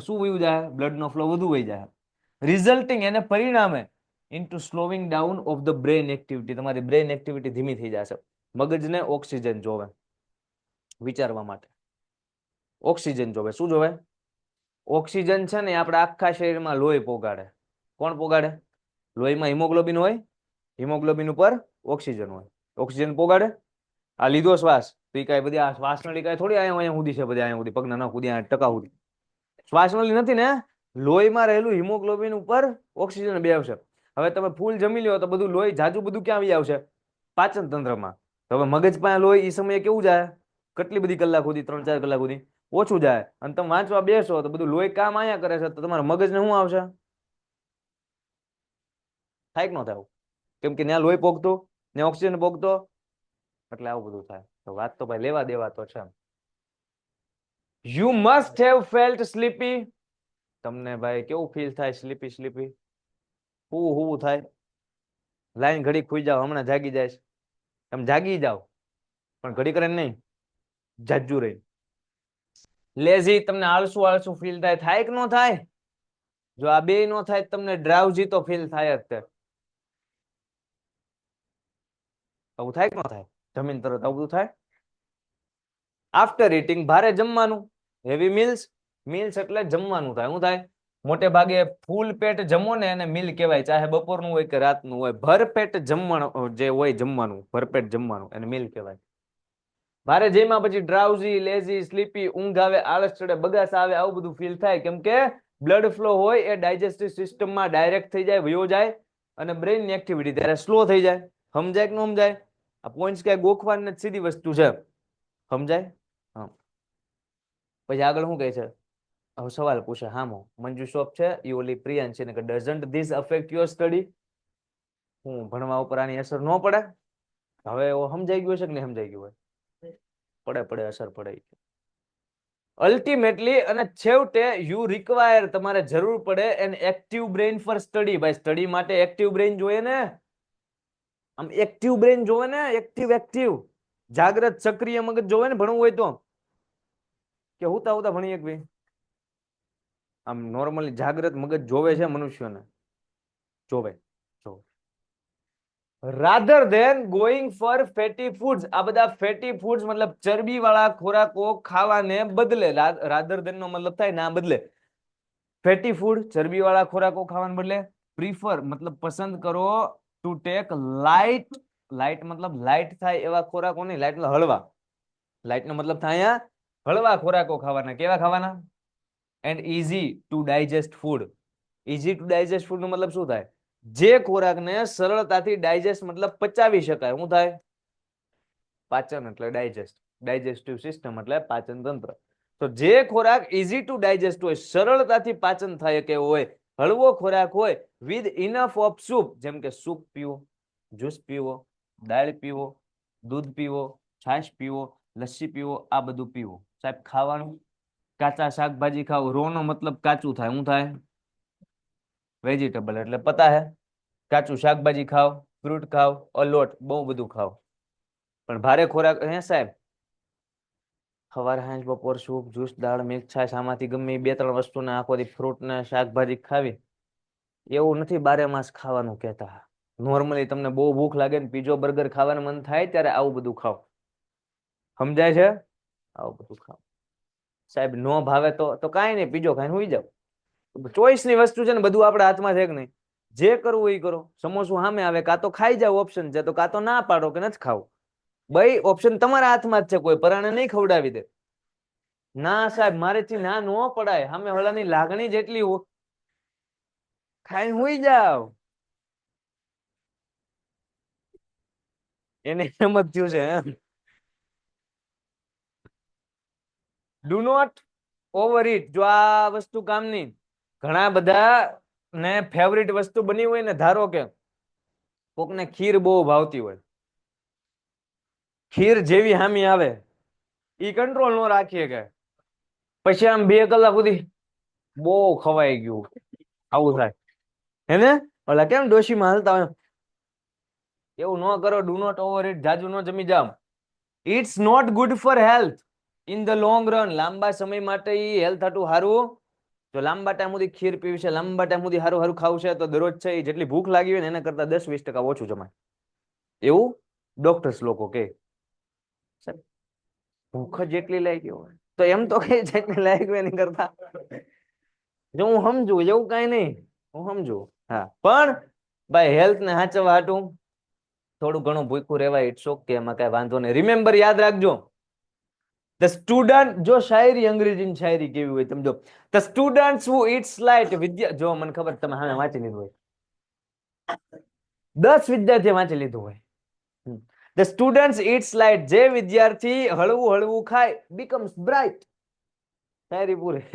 શું વયું જાય? બ્લડનો ફ્લો વધુ વહી જાય. રિઝલ્ટિંગ, એને પરિણામે into slowing down of the brain activity. તમારી બ્રેન એક્ટિવિટી ધીમી થઈ જશે. મગજને ઓક્સિજન જોવે વિચારવા માટે, ઓક્સિજન જોવે. શું જોવે? ઓક્સિજન છે ને આપણે આખા શરીરમાં લોહી પોગાડે. કોણ પોગાડે? લોહીમાં હિમોગ્લોબિન હોય, હિમોગ્લોબિન ઉપર ઓક્સિજન હોય, ઓક્સિજન પોગાડે. આ લીધો શ્વાસ તો એ કઈ બધી આ શ્વાસ નળી કઈ થોડી અહીંયા સુધી છે, બધી અહીંયા સુધી પગના ના સુધી ટકા સુધી શ્વાસ નળી નથી ને. લોહીમાં રહેલું હિમોગ્લોબિન ઉપર ઓક્સિજન બે આવશે. હવે તમે ફૂલ જમી લ્યો તો બધું લોહી જાજુ બધું ક્યાં આવી આવશે? પાચન તંત્રમાં. તો હવે મગજ પાસે લોહી એ સમયે કેવું જાય? કેટલી બધી કલાક સુધી? 3-4 કલાક સુધી ઓછું જાય. અને તમે વાંચવા બેસો તો બધું લોહી કામ અહીંયા કરે છે, તો તમારા મગજને શું આવશે? થાય કે ન થાય? કેમ કે ત્યાં લોહી પોગતું, ત્યાં ઓક્સિજન પોગતો, એટલે આવું બધું થાય. તો વાત તો ભાઈ લેવા દેવા તો છે. You must have felt sleepy. તમને ભાઈ કેવું ફીલ થાય? સ્લીપી સ્લીપી હું થાય? લાઈન ઘડી ખુઈ જાવ, હમણાં જાગી જાય. તમે જાગી જાવ પણ ઘડી કરે નહીં, જાજુ રહી. લેઝી, તમને આળસુ આળસુ ફીલ થાય? થાય કે ન થાય? જો આ બે નો થાય તમને ડ્રાઉઝી તો ફીલ થાય જ. આવું થાય કે ન થાય? જમીન તરત આવું બધું થાય. આફ્ટર ઇટિંગ, ભારે જમવાનું, હેવી મીલ્સ. મીલ્સ એટલે જમવાનું થાય. શું થાય? મોટે ભાગે ફૂલ પેટ જમો ને એને મીલ કહેવાય, ચાહે બપોરનું હોય કે રાતનું હોય. ભરપેટ જમવાનું જે હોય, જમવાનું ભરપેટ જમવાનું એને મીલ કહેવાય. ભારે જેમાં પછી ડ્રાઉઝી, લેઝી, સ્લીપી, ઊંઘ આવે, આળસ ચડે, બગાસ આવે, આવું બધું ફીલ થાય. કેમ કે બ્લડ ફ્લો હોય એ ડાયજેસ્ટિવ સિસ્ટમમાં ડાયરેક્ટ થઈ જાય, વયો જાય, અને બ્રેઇનની એક્ટિવિટી ત્યારે સ્લો થઈ જાય. સમજાય કે ન સમજાય? આ પોઈન્ટ્સ ક્યાંય ગોખવાની સીધી વસ્તુ છે. સમજાય? હા. પછી આગળ શું કહે છે? હવે સવાલ પૂછે હામો. મંજુ શોપ છે એ ઓલી પ્રિયાંશી ને કે doesn't this affect your study? હું ભણવા ઉપર આની અસર ન પડે? હવે સમજાઈ ગયું છે કે નહીં સમજાઈ ગયું હોય? પડે અસર પડે. અલ્ટિમેટલી અને છેવટે યુ રિક્વાયર, તમારે જરૂર પડે an active brain for study. ભાઈ સ્ટડી માટે એક્ટિવ બ્રેઇન જોઈએ ને. આમ એક્ટિવ બ્રેઇન જોવે ને, એક્ટિવ જાગ્રત સક્રિય મગજ જોવે ને ભણવું હોય તો. કે હુતા ભણીએ કે ભાઈ? આમ નોર્મલી જાગ્રત મગજ જોવે છે મનુષ્યને, જોવે. Rather than going for fatty foods. આ બધા ફેટી ફૂડ્સ મતલબ ચરબી વાળા ખોરાકો ખાવાને બદલે, રાધર ધેન નો મતલબ થાય ના બદલે, ફેટી ફૂડ ચરબી વાળા ખોરાકો ખાવાને બદલે પ્રીફર મતલબ પસંદ કરો ટુ ટેક લાઇટ. લાઇટ મતલબ લાઇટ થાય એવા ખોરાકો નહીં, લાઇટ એટલે હળવા. લાઇટ નો મતલબ થાય હળવા ખોરાકો ખાવાના. કેવા ખાવાના? And easy to digest food. Easy to digest food નો મતલબ શું થાય? જે ખોરાકને સરળતાથી ડાયજેસ્ટ મતલબ પચાવી શકાય. શું થાય? પાચન એટલે ડાયજેસ્ટ, ડાયજેસ્ટિવ સિસ્ટમ એટલે પાચન તંત્ર. તો જે ખોરાક ઇઝી ટુ ડાયજેસ્ટ હોય, સરળતાથી પાચન થાય કે હોય, હળવો ખોરાક હોય, વિથ ઇનફ ઓફ સૂપ, જેમ કે સૂપ પીવો, જ્યુસ પીવો, દાળ પીવો, દૂધ પીવો, છાશ પીવો, લસ્સી પીવો, આ બધું પીવો. સાહેબ ખાવાનું કાચા શાકભાજી ખાવ. રો નો મતલબ કાચું થાય. શું થાય? વેજીટેબલ એટલે પતા હે. કાચું શાકભાજી ખાવ, ફ્રૂટ ખાવ, અલોટ બહુ બધું ખાવ. પણ ભારે ખોરાક હે સાહેબ? સવારે સાંજ બપોર સૂપ, જ્યુસ, દાળ, મિલ્ક, છાશ, આમાંથી ગમે 2-3 વસ્તુને આખો દી ફ્રૂટ ને શાકભાજી ખાવી, એવું નથી 12 માસ ખાવાનું કહેતા. નોર્મલી તમને બહુ ભૂખ લાગે ને પીઝો બર્ગર ખાવાનું મન થાય ત્યારે આવું બધું ખાવ. સમજાય છે? આવું બધું ખાવ. સાહેબ નો ભાવે તો કાંઈ નહીં, પીઝો ખાઈને સુઈ જાવ. ચોઈસ ની વસ્તુ છે ને, બધું આપણા હાથમાં છે કે નહીં? જે કરવું એ કરો. સમોસું સામે આવે, કાં તો ખાઈ જાવ ઓપ્શન છે, તો કાં તો ના પાડો કે નથી ખાવું. ભાઈ ઓપ્શન તમારા હાથમાં જ છે, કોઈ પરાણે નહીં ખવડાવી દે. ના સાહેબ મારેથી ના નો પડાય, સામે વાળાની લાગણી જેટલી ખાઈને સુઈ જાવ. એને એમ જ થયું છે એમ. Do not overeat. જો આ વસ્તુ કામની, ઘણા બધા ને ફેવરિટ વસ્તુ બની હોય ને, ધારો કે કોકને ખીર બહુ ભાવતી હોય, ખીર જેવી હામી આવે ઈ કંટ્રોલ નો રાખીએ કે પછી આમ 2 કલાક સુધી બહુ ખવાઈ ગયું, આવું થાય હેને? ઓલા કેમ ડોશીમાં હાલતા હોય એવું ન કરો. Do not overeat. જાજુ ન જમી જાવ. It's not good for health in the long run. લાંબા સમય માટે ઈ હેલ્થ હાટું હારું. જો લાંબા ટાઈમ સુધી ખીર પીવી છે, લાંબા ટાઈમ સુધી હારું ખાવું છે, તો દરરોજ છે જેટલી ભૂખ લાગી હોય ને એના કરતા 10-20% ઓછું જમાય. એવું ડોક્ટર્સ લોકો કે સાહેબ ભૂખ જ એટલી લાગી હોય તો એમ તો કઈ જેટલી લાગી નહીં કરતા. જો હું સમજુ એવું કઈ નહીં, હું સમજુ. હા પણ ભાઈ હેલ્થ ને સાચવવા હાટું થોડું ઘણું ભૂખ્યું રહેવાય, ઇટ્સ ઓકે, એમાં કઈ વાંધો નહીં. રિમેમ્બર યાદ રાખજો, ધ સ્ટુડન્ટ, જો શાયરી અંગ્રેજીની શાયરી કેવી હોય સમજો, the students who it's light, વિદ્યા, જો મને ખબર તમે હા વાંચી લીધું હોય, 10 વિદ્યાર્થી વાંચી લીધું હોય. ધ સ્ટુડન્ટ્સ ઇટ્સ લાઇટ, જે વિદ્યાર્થી હળવું હળવું ખાય બીકમ્સ બ્રાઇટ. શાયરી પૂરી.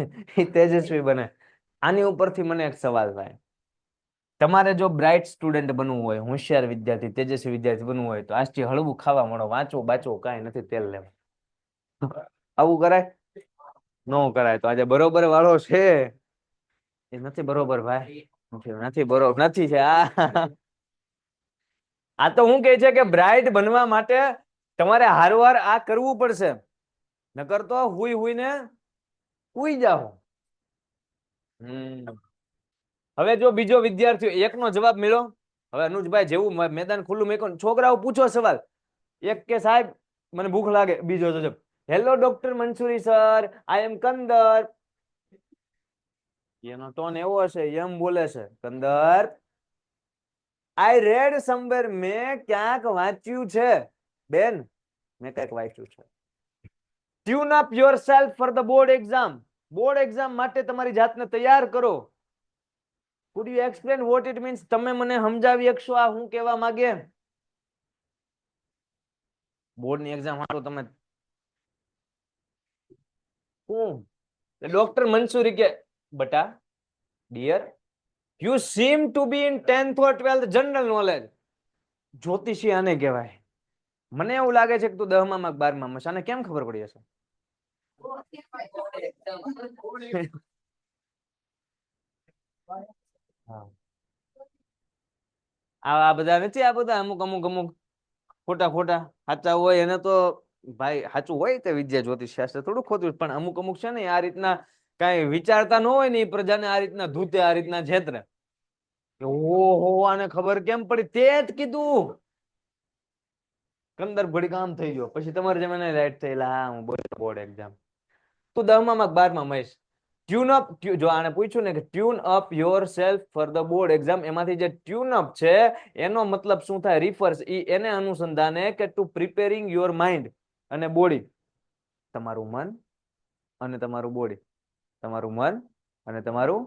એ તેજસ્વી બને. આની ઉપરથી મને એક સવાલ થાય, તમારે જો બ્રાઇટ સ્ટુડન્ટ બનવું હોય, હોશિયાર વિદ્યાર્થી, તેજસ્વી વિદ્યાર્થી બનવું હોય તો આજથી હળવું ખાવા મળો, વાંચવું બાચવું કાંઈ નથી, તેલ લેવા. આવું કરાય? નો કરાય. તો આજે બરોબર વાળો છે એ નથી બરોબર ભાઈ, નથી બરોબર, નથી છે આ તો હું કહે છે કે બ્રાઇટ બનવા માટે તમારે હારવાર આ કરવું પડશે, નકર તો હુઈ હુઈને હુઈ જાઓ. હવે જો બીજો વિદ્યાર્થી એકનો જવાબ મળ્યો. હવે અનુજભાઈ જેવું મેદાન ખુલ્લું મેકો, છોકરાઓ પૂછો સવાલ. એક કે સાહેબ મને ભૂખ લાગે, બીજો જવાબ, હેલો ડોક્ટર મંસૂરી સર, આઈ એમ કંદર. એનો ટોન એવો હશે, એમ બોલે છે, કંદર આઈ રેડ સમવેર, મેં ક્યાંક વાંચ્યું છે બેન, મેં ક્યાંક વાંચ્યું છે. Tune up yourself for the board exam, board exam માટે તમારી જાતને તૈયાર કરો. Could you explain what it means? તમે મને સમજાવી શકશો આ હું કહેવા માંગે? બોર્ડની એક્ઝામ હાટો તમે ડોક્ટર મંસૂરી કે બટા dear, you seem to be in 10th or 12th general knowledge. જ્યોતિષી આને કહેવાય. મને એવું લાગે છે કે તું 10મા માં 12મા માં, આને કેમ ખબર પડી હશે? આ બધા નથી, આ બધા અમુક અમુક અમુક ખોટા ખોટા સાચા હોય એને તો ભાઈ સાચું હોય તે વિદ્યા જ્યોતિષ શાસ્ત્ર થોડું ખોટું, પણ અમુક અમુક છે ને આ રીતના કઈ વિચારતા ન હોય ને એ પ્રજાને આ રીતના ધૂતે, આ રીતના છેતરે. ઓહો આને ખબર કેમ પડી, તે જ કીધું. કંદર ઘડી કામ થઈ ગયો, પછી તમારે જેમ એને રાઈટ થયેલા, હા હું બોર્ડ એક્ઝામ. તું 10મા માં 12મા મહેશ, ટ્યુન અપ, જો આને પૂછ્યું ને કે tune up your self for the board exam, એમાંથી જે ટ્યુન અપ છે એનો મતલબ શું થાય? રિફર્સ એને અનુસંધાને કે ટુ પ્રિપેરિંગ યોર માઇન્ડ અને બોડી, તમારું મન અને તમારું બોડી, તમારું મન અને તમારું,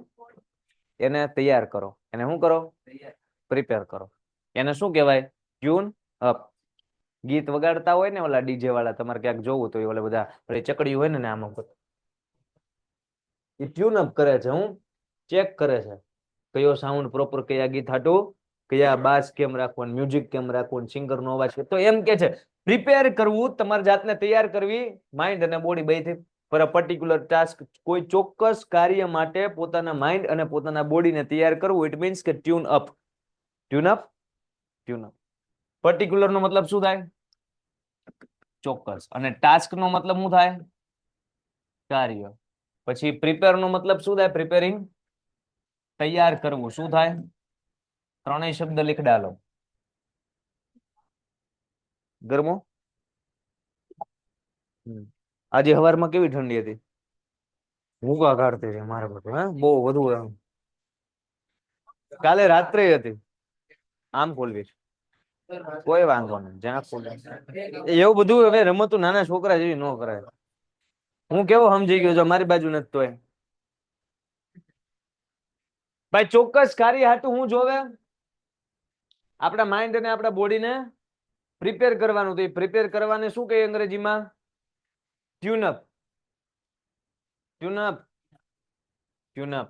એને તૈયાર કરો. એને શું કરો? પ્રિપેર કરો. એને શું કહેવાય? Tune up. ગીત વગાડતા હોય ને ઓલા ડીજે વાળા, તમારે ક્યાંક જોવું તો ઓલા બધા ચકડી હોય ને આમાં, એ ટ્યુન અપ કરે છે. હું ચેક કરે છે કયો સાઉન્ડ પ્રોપર, કયા ગીત હાટું કયા બાસ કેમ રાખવાનું, મ્યુઝિક કેમ રાખવાનું, સિંગર નો અવાજ. તો એમ કે છે પ્રિપેર કરવું, તમારી જાતને તૈયાર કરવી, માઇન્ડ અને બોડી બેથી ફોર અ પર્ટિક્યુલર ટાસ્ક. કોઈ ચોક્કસ કાર્ય માટે પોતાના માઇન્ડ અને પોતાના બોડીને તૈયાર કરવું, ઇટ મીન્સ કે tune up. Tune up, tune up. Particular નો મતલબ શું થાય? ચોક્કસ. અને ટાસ્ક નો મતલબ શું થાય? કાર્ય. પછી પ્રિપેર નો મતલબ શું થાય? પ્રિપેરિંગ, તૈયાર કરવું. શું થાય? ત્રણેય શબ્દ લીખ ડાલો. ગરમો. આજે હવારમાં કેવી ઠંડી હતી? ભૂકા કાઢતી હતી મારે બધું, હે બહુ વધુ. કાલે રાત્રે હતી. આમ ખોલવી, કોઈ વાંધો નહીં, જ્યાં ખોલવી. એવું બધું હવે રમતું નાના છોકરા જેવી ન કરાય. હું કેવો સમજી ગયો છો, મારી બાજુ નથી તોય. ભાઈ ચોક્કસ કાર્ય હાટું હું જોવે? આપણા માઇન્ડ અને આપણા બોડીને પ્રિપેર કરવાનું. તો એ પ્રિપેર કરવાને શું કહે અંગ્રેજીમાં? ટ્યુનઅપ. ટ્યુનઅપ, ટ્યુનઅપ.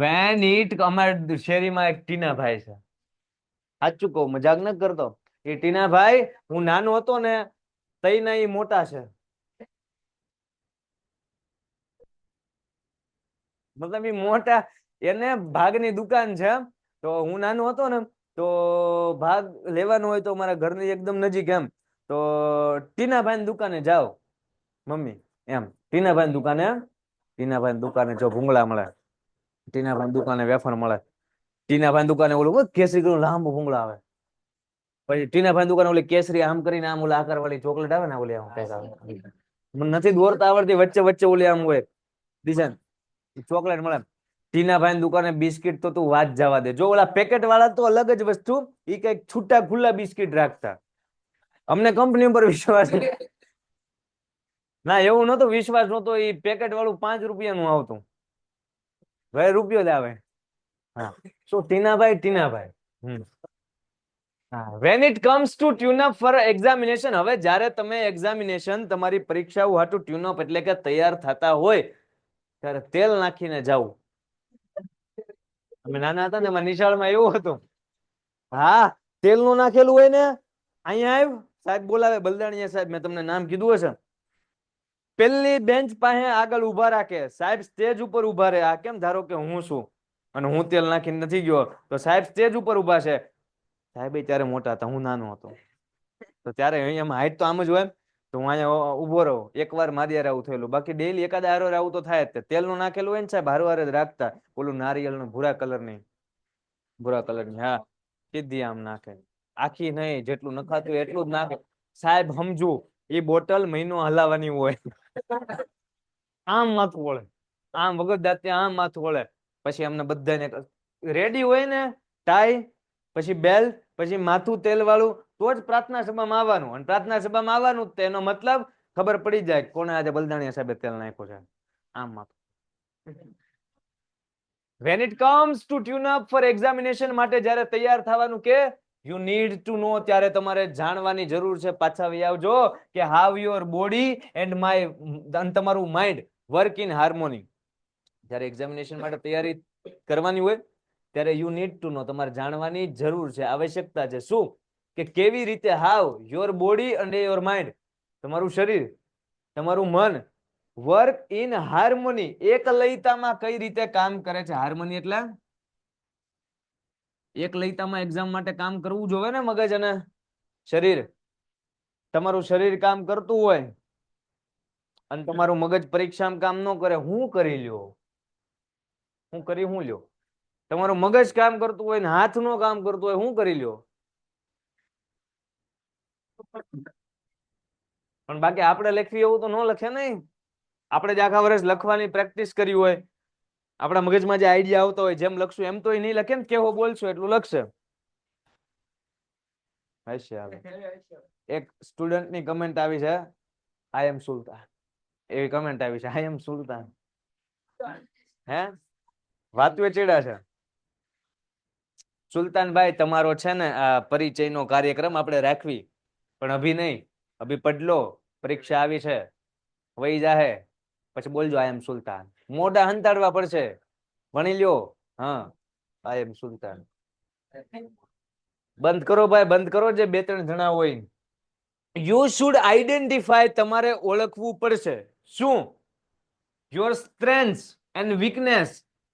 વેન ઇટ, અમારા શેરીમાં એક ટીનાભાઈ છે, સાચું કહું, મજાક નથી કરતો. એ ટીનાભાઈ, હું નાનો હતો ને તઈના એ મોટા છે. મતલબ એ મોટા, એને ભાગની દુકાન છે. તો હું નાનો હતો ને તો ભાગ લેવાનો હોય તો મારા ઘરની એકદમ નજીક એમ, તો ટીનાભાઈ દુકાને જાઓ મમ્મી, એમ ટીનાભાઈ દુકાને, ટીનાભાઈ દુકાને જો ભૂંગળા મળે, ટીનાભાઈ દુકાને વેફર મળે, ટીનાભાઈ દુકાને ઓલું કેસરી કલર લાંબુ ભૂંગળા આવે. પછી ટીનાભાઈ દુકાન ઓલી કેસરી આમ કરીને આમ ઓલા આકાર વાળી ચોકલેટ આવે ને ઓલી આમ કઈક આવે. મને નથી દોરતા આવડતી, વચ્ચે વચ્ચે ઓલી આમ હોય ડિઝાઇન ચોકલેટ મળે. ટીનાભાઈ દુકાને બિસ્કિટ તો તું વાત જવા દે. જો ઓલા પેકેટ વાળા તો અલગ જ વસ્તુ, ઈ કઈક છૂટા ખુલ્લા બિસ્કિટ રાખતા. અમને કંપની ઉપર વિશ્વાસ ના, એવું નતો વિશ્વાસ નતો. ઈ પેકેટ વાળું 5 રૂપિયાનું આવતું, ભાઈ રૂપિયો જ આવે. હા, શું ટીનાભાઈ. When it comes to tune up for examination, હવે જ્યારે તમે એક્ઝામિનેશન તમારી પરીક્ષાઓ હાટુ ટ્યુન અપ એટલે કે તૈયાર થતા હોય ત્યારે તેલ નાખીને જાવું. અમે નાના હતા ને એમાં નિશાળમાં એવું હતું. હા, તેલ નું નાખેલું હોય ને, અહીંયા આવ સાહેબ બોલાવે, બલદાણીયા સાહેબ, મેં તમને નામ કીધું હશે. પેલી બેન્ચ પાસે આગળ ઉભા રાખે સાહેબ, સ્ટેજ ઉપર ઉભા રહે. આ કેમ? ધારો કે હું છું અને હું તેલ નાખીને નથી ગયો, તો સાહેબ સ્ટેજ ઉપર ઉભા છે. સાહેબ ત્યારે મોટા હતા, હું નાનો હતો, તો ત્યારે અહીંયા હાઈટ તો આમ જ હોય, તો હું અહીંયા ઉભો રહું. એકવાર મારી યાર આવું થયેલું, બાકી ડેલી એકાદ હારો આવું તો થાય જ. તેલ નું નાખેલું હોય ને સાહેબ, હારો હારે જ રાખતા. ઓલું નારિયેળ નું ભૂરા કલરની, હા, સીધી આમ નાખે. આખી નહીં, જેટલું નખાતું એટલું જ નાખે. સાહેબ સમજુ એ બોટલ મહિનો હલાવવાની હોય. આમ માથું વળે, આમ વગર દાંતે આમ માથું વળે. પછી અમને બધાને રેડી હોય ને, ટાઈ, પછી બેલ્ટ, પછી માથું તેલ વાળું, તો જ પ્રાર્થના સભામાં આવવાનું. અને પ્રાર્થના સભામાં આવવાનું તેનો મતલબ ખબર પડી જાય કોને આજે બલદાણીયા સાહેબે તેલ નાખ્યું છે. આમ માથું. when it comes to tune up for examination માટે જ્યારે તૈયાર થવાનું કે you need to know, ત્યારે તમારે જાણવાની જરૂર છે. પાછા આવી આવજો કે how your body and તમારું માઇન્ડ વર્ક ઇન હાર્મોની. જ્યારે એક્ઝામિનેશન માટે તૈયારી કરવાની હોય ત્યારે યુ નીડ ટુ નો, તમારે જાણવાની જરૂર છે, આવશ્યકતા છે. શું? કે કેવી રીતે હાવ યોર બોડી અને યોર માઇન્ડ, તમારું શરીર, તમારું મન વર્ક ઇન હાર્મોની, એક લયતામાં કઈ રીતે કામ કરે છે. હાર્મોની એટલે એક લયતામાં એક્ઝામ માટે કામ કરવું જોવે ને, મગજ અને શરીર. તમારું શરીર કામ કરતું હોય અને તમારું મગજ પરીક્ષામાં કામ ન કરે, હું કરી લ્યો? હું લ્યો? તમારું મગજ કામ કરતું હોય ને હાથ નો કામ કરતું હોય, હું કરી લ્યો? પણ બાકી આપણે લખવી એવું તો ન લખે નહીં. આપણે જ આખા વર્ષ લખવાની પ્રેક્ટિસ કરી હોય, આપણા મગજમાં જે આઈડિયા આવતો હોય, જેમ લખશું એમ તો નહીં લખે ને. કેવો બોલશો એટલું લખશે. એક સ્ટુડન્ટ ની કમેન્ટ આવી છે, આઈ એમ સુલતાન. એવી કમેન્ટ આવી છે, આઈ એમ સુલતાન. હે વાતું ચેડા છે. સુલતાનભાઈ, તમારો છે ને આ પરિચયનો કાર્યક્રમ આપણે રાખવી, પણ અભી નહીં. અભી પડલો, પરીક્ષા આવી છે, વહી જાહે, પછી બોલજો આઈ એમ સુલતાન. મોઢા હંતાડવા પડશે, ભણી લ્યો. હા, આઈ એમ સુલતાન. બંધ કરો ભાઈ, બંધ કરો. જે 2-3 જણા હોય, યુ શુડ આઈડેન્ટિફાય, તમારે ઓળખવું પડશે. શું? Your strength and weakness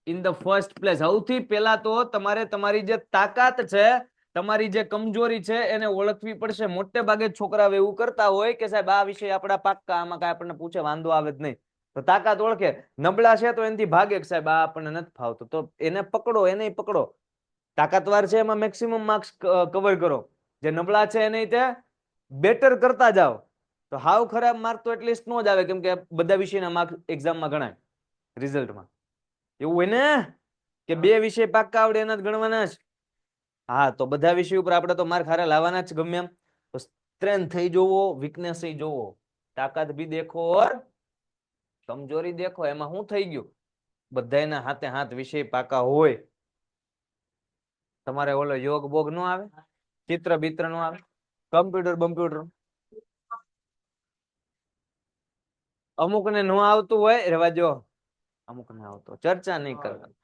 in the first place. સૌથી પહેલા તો તમારે તમારી જે તાકાત છે, તમારી જે કમજોરી છે, એને ઓળખવી પડશે. મોટે ભાગે છોકરાઓ એવું કરતા હોય કે સાહેબ આ વિષય આપણા પાક્કા, આમાં કાંઈ આપણને પૂછે વાંધો આવે જ નહીં. તો તાકાત ઓળખે, નબળા છે તો એનાથી ભાગે કે સાહેબ આ આપણને નથી ફાવતું, તો એને પકડો, એને પકડો. તાકાતવાર છે એમાં મેક્સિમમ માર્ક્સ કવર કરો, જે નબળા છે એને તે બેટર કરતા જાઓ. તો હાવ ખરાબ માર્ક તો એટલીસ્ટ નો જ આવે, કેમ કે બધા વિષયના માર્ક એક્ઝામમાં ગણાય રિઝલ્ટમાં. એવું હોય ને કે 2 વિષય પાક્કા આવડે એના જ ગણવાના જ. હા, તો બધા વિષય ઉપર આપણે તો માર્ક હારે લાવવાના જ ગમે એમ. તો સ્ટ્રેન્થ થઈ જોવો, વીકનેસ થઈ જોવો, તાકાત ભી દેખો ઓર કમજોરી દેખો. એમાં શું થઈ ગયું? બધાના હાથે હાથ વિષય પાકા હોય. તમારે ઓલો યોગ બોગ નો આવે, ચિત્ર બિત્ર નો આવે, કમ્પ્યુટર અમુક ને નો આવતું હોય, રેવા દો. અમુક ને આવતો, ચર્ચા નહીં કરવાની.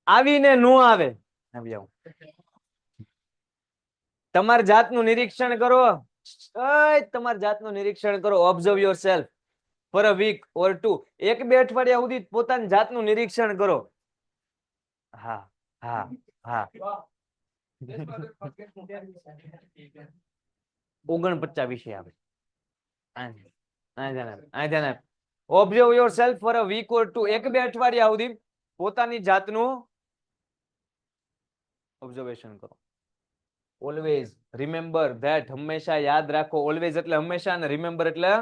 આવીને નો આવે, તમારી જાતનું નિરીક્ષણ કરો. તમારી જાતનું નિરીક્ષણ કરો. Observe yourself for a week or 2. 1-2 અઠવાડિયા સુધી પોતાની જાતનું નિરીક્ષણ કરો. હા, હા, હા. 49 વિષય આવે. Observe yourself for a week or 2. 1-2 અઠવાડિયા સુધી પોતાની જાતનું ઓબ્ઝર્વેશન કરો. ઓલવેઝ રિમેમ્બર ધેટ, હંમેશા યાદ રાખો. ઓલવેઝ એટલે હંમેશા, અને રિમેમ્બર એટલે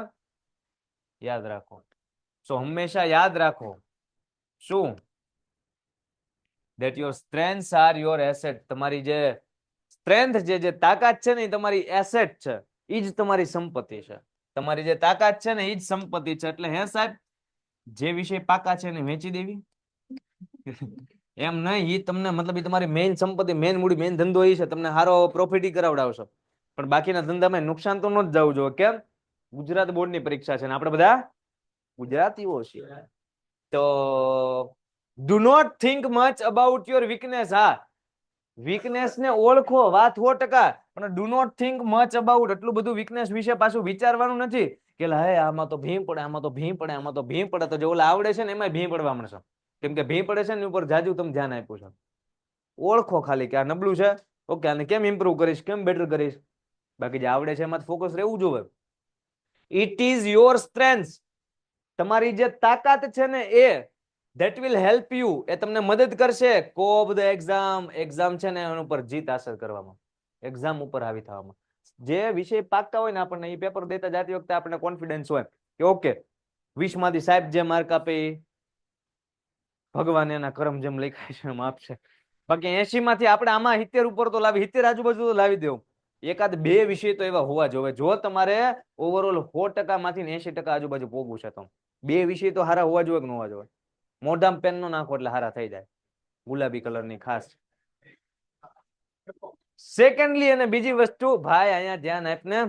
યાદ રાખો. સો હંમેશા યાદ રાખો શું? that your strengths are your asset. તમારી જે સ્ટ્રેન્થ છે, જે તાકાત છે ને એ તમારી એસેટ છે, એ જ તમારી સંપત્તિ છે. તમારી જે તાકાત છે ને એ જ સંપત્તિ છે. એટલે હે સાહેબ, જે વિષય પાકા છે એને વેચી દેવી એમ નહીં. એ તમને મતલબ એ તમારી મેઇન સંપત્તિ, મેઇન મૂડી, મેઇન ધંધો એ છે, તમને સારો પ્રોફિટ કરાવડાવશો. પણ બાકીના ધંધામાં નુકસાન તો ન જ જવું જોઈએ. કેમ? ગુજરાત બોર્ડની પરીક્ષા છે ને આપણે બધા ગુજરાતીઓ છીએ. તો do not think much about your weakness. હા, વીકનેસ ને ઓળખો, વાત 100%, પણ do not think much about. એટલું બધું વીકનેસ વિશે પાછું વિચારવાનું નથી કે હે આમાં તો ભીમ પડે, આમાં તો ભીમ પડે, આમાં તો ભીમ પડે. તો જે ઓલા આવડે છે ને એમાં ભીમ પડવા મળશે. કેમ કે ભીમ પડે છે ને ઉપર જાજુ તમે ધ્યાન આપ્યું છે. ઓળખો ખાલી કે આ નબળું છે, ઓકે, આને કેમ ઇમ્પ્રુવ કરીશ, કેમ બેટર કરીશ. બાકી જે આવડે છે એમાં ફોકસ રહેવું જોઈએ. It is your strength. તમારી જે તાકાત છે ને એ that will help you, એ તમને મદદ કરશે કોપ ધ એક્ઝામ છે ને એના ઉપર જીત હાંસલ કરવામાં, એક્ઝામ ઉપર હાવી થવામાં. જે વિષય પાકતા હોય ને આપણને, એ પેપર દેતા જતી વખતે આપણને કોન્ફિડન્સ હોય કે ઓકે 20 માંથી સાહેબ જે માર્ક આપે ભગવાન એના કર્મ જેમ લખાય છે એમ આપશે. બાકી 80 માંથી આપણે આમાં 70 ઉપર તો લાવી, 70 આજુબાજુ તો લાવી દેવું. એકાદ બે વિષય તો એવા હોવા જોઈએ. જો તમારે ઓવરઓલ 100% માંથી 80% આજુબાજુ પોગવું છે તો બે વિષય તો હારા હોવા જોઈએ કે ન હોવા જોઈએ. મોઢામાં પેન નો નાખો એટલે હારા થઈ જાય, ગુલાબી કલરની ખાસ. સેકન્ડલી, અને બીજી વસ્તુ ભાઈ અહીંયા ધ્યાન આપને,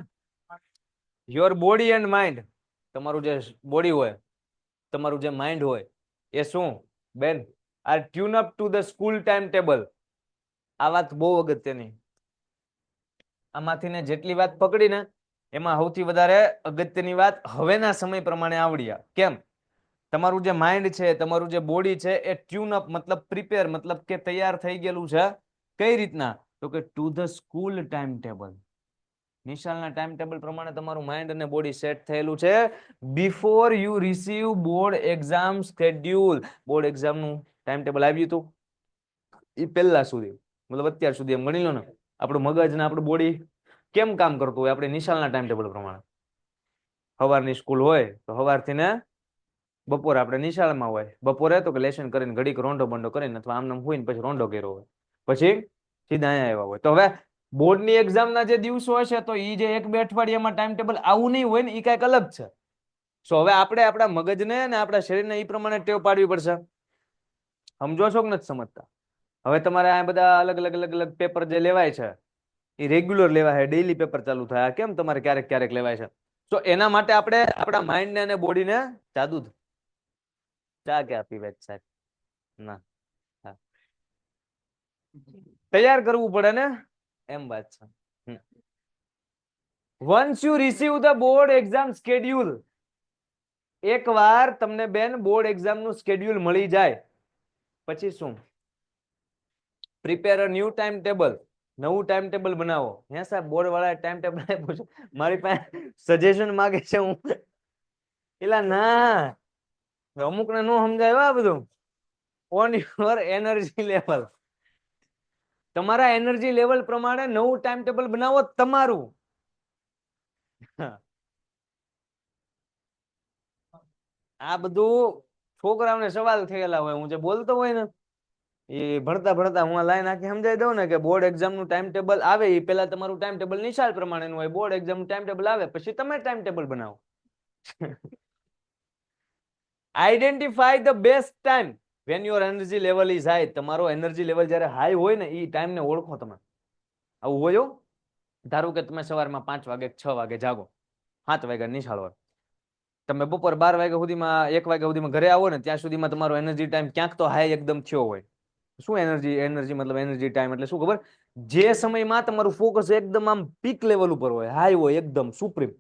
યોર બોડી એન્ડ માઇન્ડ. તમારું જે બોડી હોય, તમારું જે માઇન્ડ હોય, એ શું બેન are tune up to the school time table. આ વાત બહુ અગત્યની. આમાંથી ને જેટલી વાત પકડી ને એમાં સૌથી વધારે અગત્યની વાત હવેના સમય પ્રમાણે આવડ્યા. કેમ? તમારું જે માઇન્ડ છે, તમારું જે બોડી છે, એ ટ્યુન અપ મતલબ પ્રિપેર, મતલબ કે તૈયાર થઈ ગયેલું છે. કઈ રીતના? તો કે to the school time table. નિશાળના ટાઈમ ટેબલ પ્રમાણે તમારું માઇન્ડ અને બોડી સેટ થયેલું છે. Before you receive board exam schedule. Board એક્ઝામનું ટાઈમ ટેબલ આવ્યું હતું એ પહેલા સુધી, મતલબ અત્યાર સુધી એમ ગણી લો ને. આપણું મગજ ને આપણું બોડી કેમ કામ કરતું હોય? આપણે નિશાળના ટાઈમ ટેબલ પ્રમાણે. સવારની સ્કૂલ હોય તો સવારથી ને બપોરે આપણે નિશાળમાં હોય. બપોરે તો કે લેસન કરીને ઘડીક રોંઢો બંડો કરીને અથવા આમ હોય ને પછી રોંઢો કર્યો હોય, પછી સીધા અહીંયા આવ્યા હોય. તો હવે બોર્ડની એક્ઝામના જે દિવસો હશે તો એ જે 1-2 અઠવાડિયામાં ટાઈમ ટેબલ આવું નહીં હોય ને, એ કઈક અલગ છે. સો હવે આપણે આપણા મગજને અને આપણા શરીરને એ પ્રમાણે ટેવ પાડવી પડશે. સમજો છો કે નથી સમજતા? હવે તમારે આ બધા અલગ અલગ અલગ અલગ પેપર જે લેવાય છે એ રેગ્યુલર લેવાય, ડેઈલી પેપર ચાલુ થાય. કેમ તમારે ક્યારેક ક્યારેક લેવાય છે? તો એના માટે આપણે આપણા માઇન્ડને અને બોડીને જાદુ ચા ક્યાં પીવે સાહેબ ના તૈયાર કરવું પડે ને, એમ વાત છે. Once you receive the board exam schedule, એકવાર તમને બેન બોર્ડ એક્ઝામનું સ્કેડ્યુલ મળી જાય પછી શું? Prepare a new time table. નવું ટાઈમ ટેબલ બનાવો. હે સાહેબ બોર્ડ વાળા ટાઈમ ટેબલ આપ્યું છે, મારી પાસે સજેશન માંગે છે. હું એલા ના, અમુક ને નો સમજાય આ બધું. ઓન યોર એનર્જી લેવલ, તમારા એનર્જી લેવલ પ્રમાણે નવું ટાઈમ ટેબલ બનાવો તમારું. આ બધું છોકરાઓને સવાલ થયેલા હોય. હું જે બોલતો હોય ને એ ભણતા ભણતા હું લાઈન આખી સમજાઈ દઉં ને કે બોર્ડ એક્ઝામ નું ટાઈમ ટેબલ આવે એ પેલા તમારું ટાઈમ ટેબલ નિશાળ પ્રમાણેનું હોય. બોર્ડ એક્ઝામ નું ટાઈમ ટેબલ આવે પછી તમે ટાઈમ ટેબલ બનાવો. Identify the best time van your energy level is high. તમારો એનર્જી લેવલ જ્યારે હાઈ હોય ને એ ટાઈમ ને ઓળખો તમે. આવું હોય. ધારો કે તમે સવારમાં 5 વાગે 6 વાગે જાગો, 7 વાગે નિશાળ હોય, તમે બપોર 12 વાગ્યા સુધીમાં 1 વાગ્યા સુધીમાં ઘરે આવો ને ત્યાં સુધીમાં તમારો એનર્જી ટાઈમ ક્યાંક તો હાઈ એકદમ થયો હોય. શું એનર્જી મતલબ એનર્જી ટાઈમ એટલે શું ખબર? જે સમયમાં તમારું ફોકસ એકદમ આમ પીક લેવલ ઉપર હોય, હાઈ હોય, એકદમ સુપ્રીમ.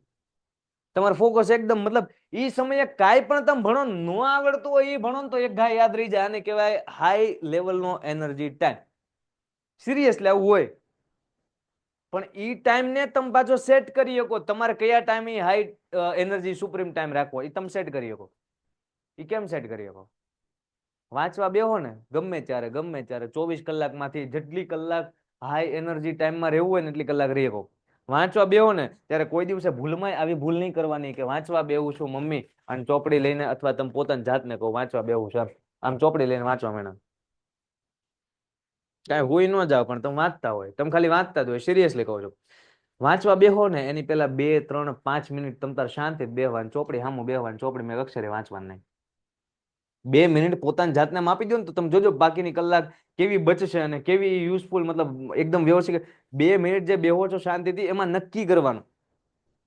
તમારું ફોકસ એકદમ મતલબ એ સમયે કાંઈ પણ તમે ભણો ન આવડતું હોય એ ભણો ને તો એક ઘા યાદ રહી જાય. આને કહેવાય હાઈ લેવલનો એનર્જી ટાઈમ. સિરિયસલી આવું હોય. પણ ઈ ટાઈમ ને તમે પાછો સેટ કરી શકો. તમારે કયા ટાઈમે હાઈ એનર્જી સુપ્રીમ ટાઈમ રાખવો એ તમે સેટ કરી શકો. એ કેમ સેટ કરી શકો? વાંચવા બેહો ને ગમે ત્યારે 24 કલાકમાંથી જેટલી કલાક હાઈ એનર્જી ટાઈમમાં રહેવું હોય ને એટલી કલાક રહી શકો. વાંચવા બેહો ને ત્યારે કોઈ દિવસે ભૂલમાં આવી ભૂલ નહીં કરવાની કે વાંચવા બેહું છું મમ્મી અને ચોપડી લઈને, અથવા તમે પોતાની જાતને કહો વાંચવા બેહું છું, આમ ચોપડી લઈને વાંચવા માંડો. કાંઈ હોય ન જાવ પણ તમે વાંચતા હોય, તમે ખાલી વાંચતા જ હોય, સિરિયસલી કહું છું. વાંચવા બેહો ને એની પેલા 2, 3, 5 મિનિટ તમ તાર શાંતિ બેહવાની, ચોપડી સામું બેહવાની, ચોપડી મેં અક્ષરે વાંચવાનું નહીં. 2 મિનિટ પોતાની જાતને માપી દો ને તો તમે જોજો બાકીની કલાક કેવી બચશે અને કેવી યુઝફુલ, મતલબ એકદમ વ્યવસ્થિત. 2 મિનિટ જે બેહો છો શાંતિથી, એમાં નક્કી કરવાનું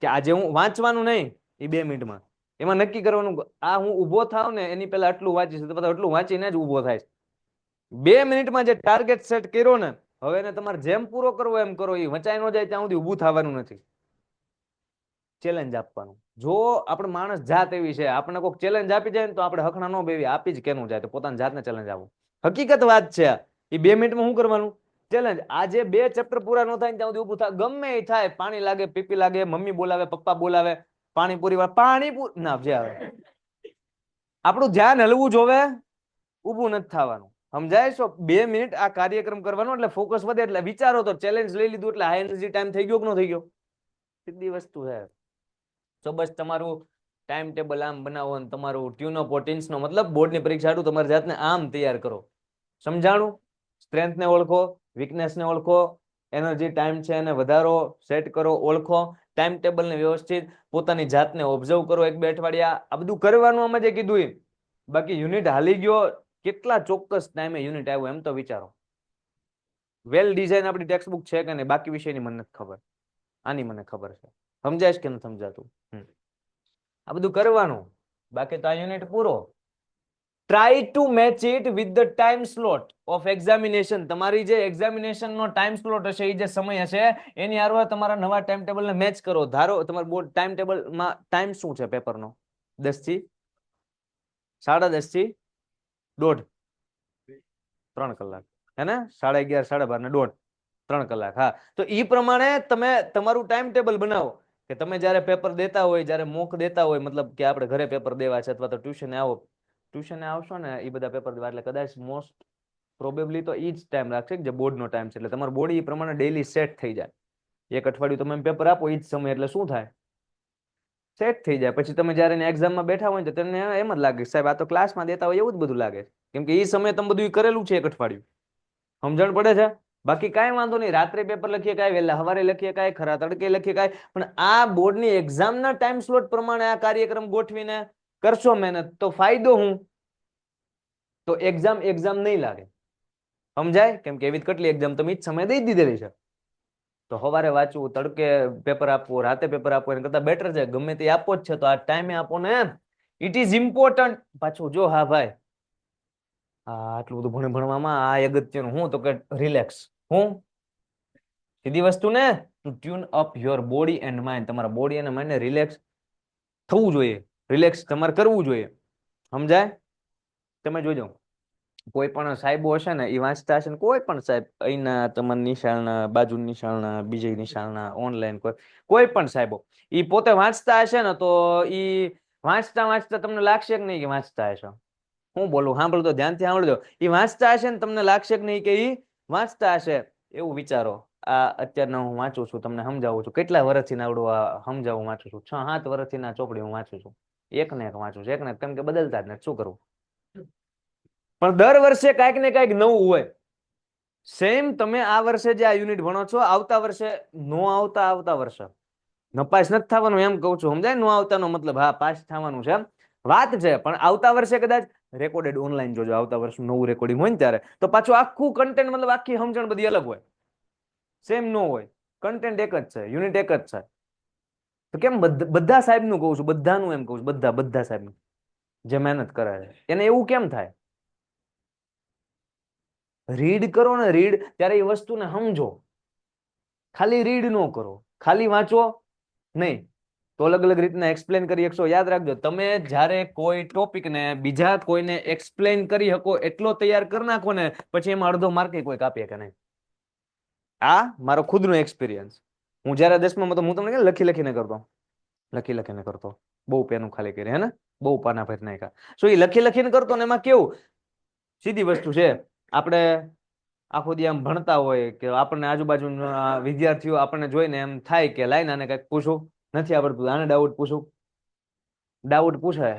કે આજે હું વાંચવાનું નહીં. એ 2 મિનિટમાં એમાં નક્કી કરવાનું આ હું ઊભો થાવ ને એની પહેલા આટલું વાંચીશ, તો એટલું વાંચીને જ ઊભો થાય. 2 મિનિટમાં જે ટાર્ગેટ સેટ કર્યો ને, હવે એને તમારે જેમ પૂરો કરવો એમ કરો, એ વંચાઈ ન જાય ત્યાં સુધી ઊભું થવાનું નથી. ચેલેન્જ આપવાનું. જો આપણે માણસ જાત એવી છે, આપણે કોઈક ચેલેન્જ આપી જાય ને તો આપણે હખણા ન બેવી, આપી જ કેનું જાય, તો પોતાની જાતને ચેલેન્જ આપો. હકીકત વાત છે. એ 2 મિનિટમાં શું કરવાનું? ચેલેન્જ. આજે 2 ચેપ્ટર પૂરા ન થાય ત્યાં સુધી ઊભું થાય, ગમે એ થાય, પાણી લાગે, પીપી લાગે, મમ્મી બોલાવે, પપ્પા બોલાવે, પાણીપુરી વાળા પાણીપુરી ના જે આવે, આપણું ધ્યાન હલવું જોવે, ઊભું નથી થવાનું. સમજાય છો? 2 મિનિટ આ કાર્યક્રમ કરવાનો એટલે ફોકસ વધે. એટલે વિચારો તો ચેલેન્જ લઈ લીધું એટલે હાઈ એનર્જી ટાઈમ થઈ ગયો કે ન થઈ ગયો? સીધી વસ્તુ છે. તો બસ તમારું ટાઈમ ટેબલ આમ બનાવો અને તમારું ટ્યુન ઓફ પોટેન્સનો મતલબ બોર્ડની પરીક્ષા હાટુ તમારી જાતને આમ તૈયાર કરો. સમજાણું? સ્ટ્રેન્થને ઓળખો, વીકનેસને ઓળખો, એનર્જી ટાઈમ છે એને વધારો, સેટ કરો, ઓળખો, ટાઈમ ટેબલને વ્યવસ્થિત, પોતાની જાતને ઓબ્ઝર્વ કરો 1-2 અઠવાડિયા. આ બધું કરવાનું અમે જે કીધું. બાકી યુનિટ હાલી ગયો, કેટલા ચોક્કસ ટાઈમે યુનિટ આવ્યો એમ તો વિચારો. વેલ ડિઝાઇન આપણી ટેક્સ્ટ બુક છે કે નહીં બાકી વિષયની મને નથી ખબર, આની મને ખબર છે. સમજાય કે નથી સમજાતું? આ બધું કરવાનું. બાકી તો આ યુનિટ પૂરો. Try to match it with the time slot of examination. તમારી જે એક્ઝામિનેશનનો ટાઈમ સ્લોટ હશે, એ જે સમય હશે, એની હારે તમારા નવા ટાઈમ ટેબલને મેચ કરો. ધારો તમારા બોર્ડ ટાઈમ ટેબલમાં ટાઈમ શું છે પેપરનો? 10 થી 10:30 થી 1:30, 3 કલાક હે ને? 11:30, 12:30 ને 1:30, 3 કલાક. હા, તો એ પ્રમાણે તમે તમારું ટાઈમ ટેબલ બનાવો કે તમે જ્યારે પેપર દેતા હોય, જ્યારે મોક દેતા હોય, મતલબ કે આપણે ઘરે પેપર દેવા છે અથવા તો ટ્યુશને આવો, ટ્યુશને આવશો ને એ બધા પેપર દેવા, એટલે કદાચ મોસ્ટ પ્રોબેબલી તો એ જ ટાઈમ રાખશે જે બોર્ડનો ટાઈમ છે. એટલે તમારું બોડી એ પ્રમાણે ડેઈલી સેટ થઈ જાય. 1 અઠવાડિયું તમે પેપર આપો એ જ સમય, એટલે શું થાય? સેટ થઈ જાય. પછી તમે જ્યારે એક્ઝામમાં બેઠા હોય તો તમને એમ જ લાગે સાહેબ આ તો ક્લાસમાં દેતા હોય એવું જ બધું લાગે, કેમ કે એ સમયે તમે બધું કરેલું છે 1 અઠવાડિયું. સમજણ પડે છે? બાકી કાંઈ વાંધો નહીં, રાત્રે પેપર લખીએ કાંઈ, વહેલા સવારે લખીએ કાંઈ, ખરા તડકે લખીએ કાંઈ, પણ આ બોર્ડની એક્ઝામના ટાઈમ સ્લોટ પ્રમાણે આ કાર્યક્રમ ગોઠવીને કરશો મહેનત તો ફાયદો હું? તો એક્ઝામ નહીં લાગે. સમજાય? કેમ કે એવી કેટલી એક્ઝામ તમે જ સમય દઈ દીધેલી છે. તો સવારે વાંચવું, તડકે પેપર આપવું, રાતે પેપર આપવું એના કરતા બેટર છે. ગમે તે આપો જ છે તો આ ટાઈમે આપો ને. It is important. પાછું જો, હા ભાઈ આટલું બધું ભણવામાં આ અગત્યનું હું તો કે રિલેક્સ. હું સીધી વસ્તુ ને, to tune up your body and mind. તમારા બોડી અને માઇન્ડને રિલેક્સ થવું જોઈએ, રિલેક્સ તમારે કરવું જોઈએ. સમજાય? તમે જોજો કોઈ પણ સાહેબો હશે ને, એ વાંચતા હશે ને, કોઈ પણ સાહેબ અહીંના તમારા નિશાળના, બાજુ નિશાળના, બીજી નિશાળના, ઓનલાઈન કોઈ પણ સાહેબો, એ પોતે વાંચતા હશે ને, તો એ વાંચતા વાંચતા તમને લાગશે કે નહીં કે વાંચતા હશે? હું બોલું સાંભળો તો ધ્યાનથી સાંભળજો. એ વાંચતા હશે ને તમને લાગશે કે નહીં કે એ વાંચતા હશે? એવું વિચારો. આ અત્યારના હું વાંચું છું, તમને સમજાવું છું. કેટલા વર્ષથી આવડું આ સમજાવું વાંચું છું? 6-7 વર્ષથી ના ચોપડી હું વાંચું છું. એક ને એક વાંચું છું, એક ને, કેમ કે બદલતા જ નથી, શું કરવું? પણ દર વર્ષે કાંઈક ને કાંઈક નવું હોય. સેમ તમે આ વર્ષે જે આ યુનિટ ભણો છો, આવતા વર્ષે નો આવતા વર્ષે નપાસ નથી થવાનું એમ કહું છું. સમજાય? નો આવતાનો મતલબ હા પાસ થવાનું છે વાત છે. પણ આવતા વર્ષે કદાચ રેકોર્ડેડ ઓનલાઈન જોજો, આવતા વર્ષનું નવું રેકોર્ડિંગ હોય ને ત્યારે, તો પાછું આખું કન્ટેન્ટ, મતલબ આખી સમજણ બધી અલગ હોય, સેમ નો હોય. કન્ટેન્ટ એક જ છે, યુનિટ એક જ છે. તો કેમ બધા સાહેબનું કહું છું, બધાનું એમ કહું છું, બધા સાહેબનું જે મહેનત કરે છે એને એવું કેમ થાય? રીડ કરો ને, રીડ ત્યારે એ વસ્તુને સમજો. ખાલી રીડ ન કરો, ખાલી વાંચો નહીં, તો અલગ અલગ રીતના એક્સપ્લેન કરી શકશો. યાદ રાખજો, તમે જ્યારે કોઈ ટોપિકને બીજા કોઈને એક્સપ્લેન કરી શકો એટલો તૈયાર કરી નાખો ને, પછી એમાં અડધો માર્કે કોઈ કાપીએ કે નહીં. આ મારો ખુદનો એક્સપિરિયન્સ. હું જ્યારે 10માં તો હું તમને લખી લખીને કરતો, બહુ પેનું ખાલી કરી, હે ને, બહુ પાના ભરી નાખ્યા. સો એ લખીને કરતો ને એમાં કેવું સીધી વસ્તુ છે. આપણે આખો દી આમ ભણતા હોય કે આપણને આજુબાજુના વિદ્યાર્થીઓ આપણને જોઈને એમ થાય કે લાઈને આને કંઈક પૂછું, નથી આવડતું આને ડાઉટ પૂછું. ડાઉટ પૂછે,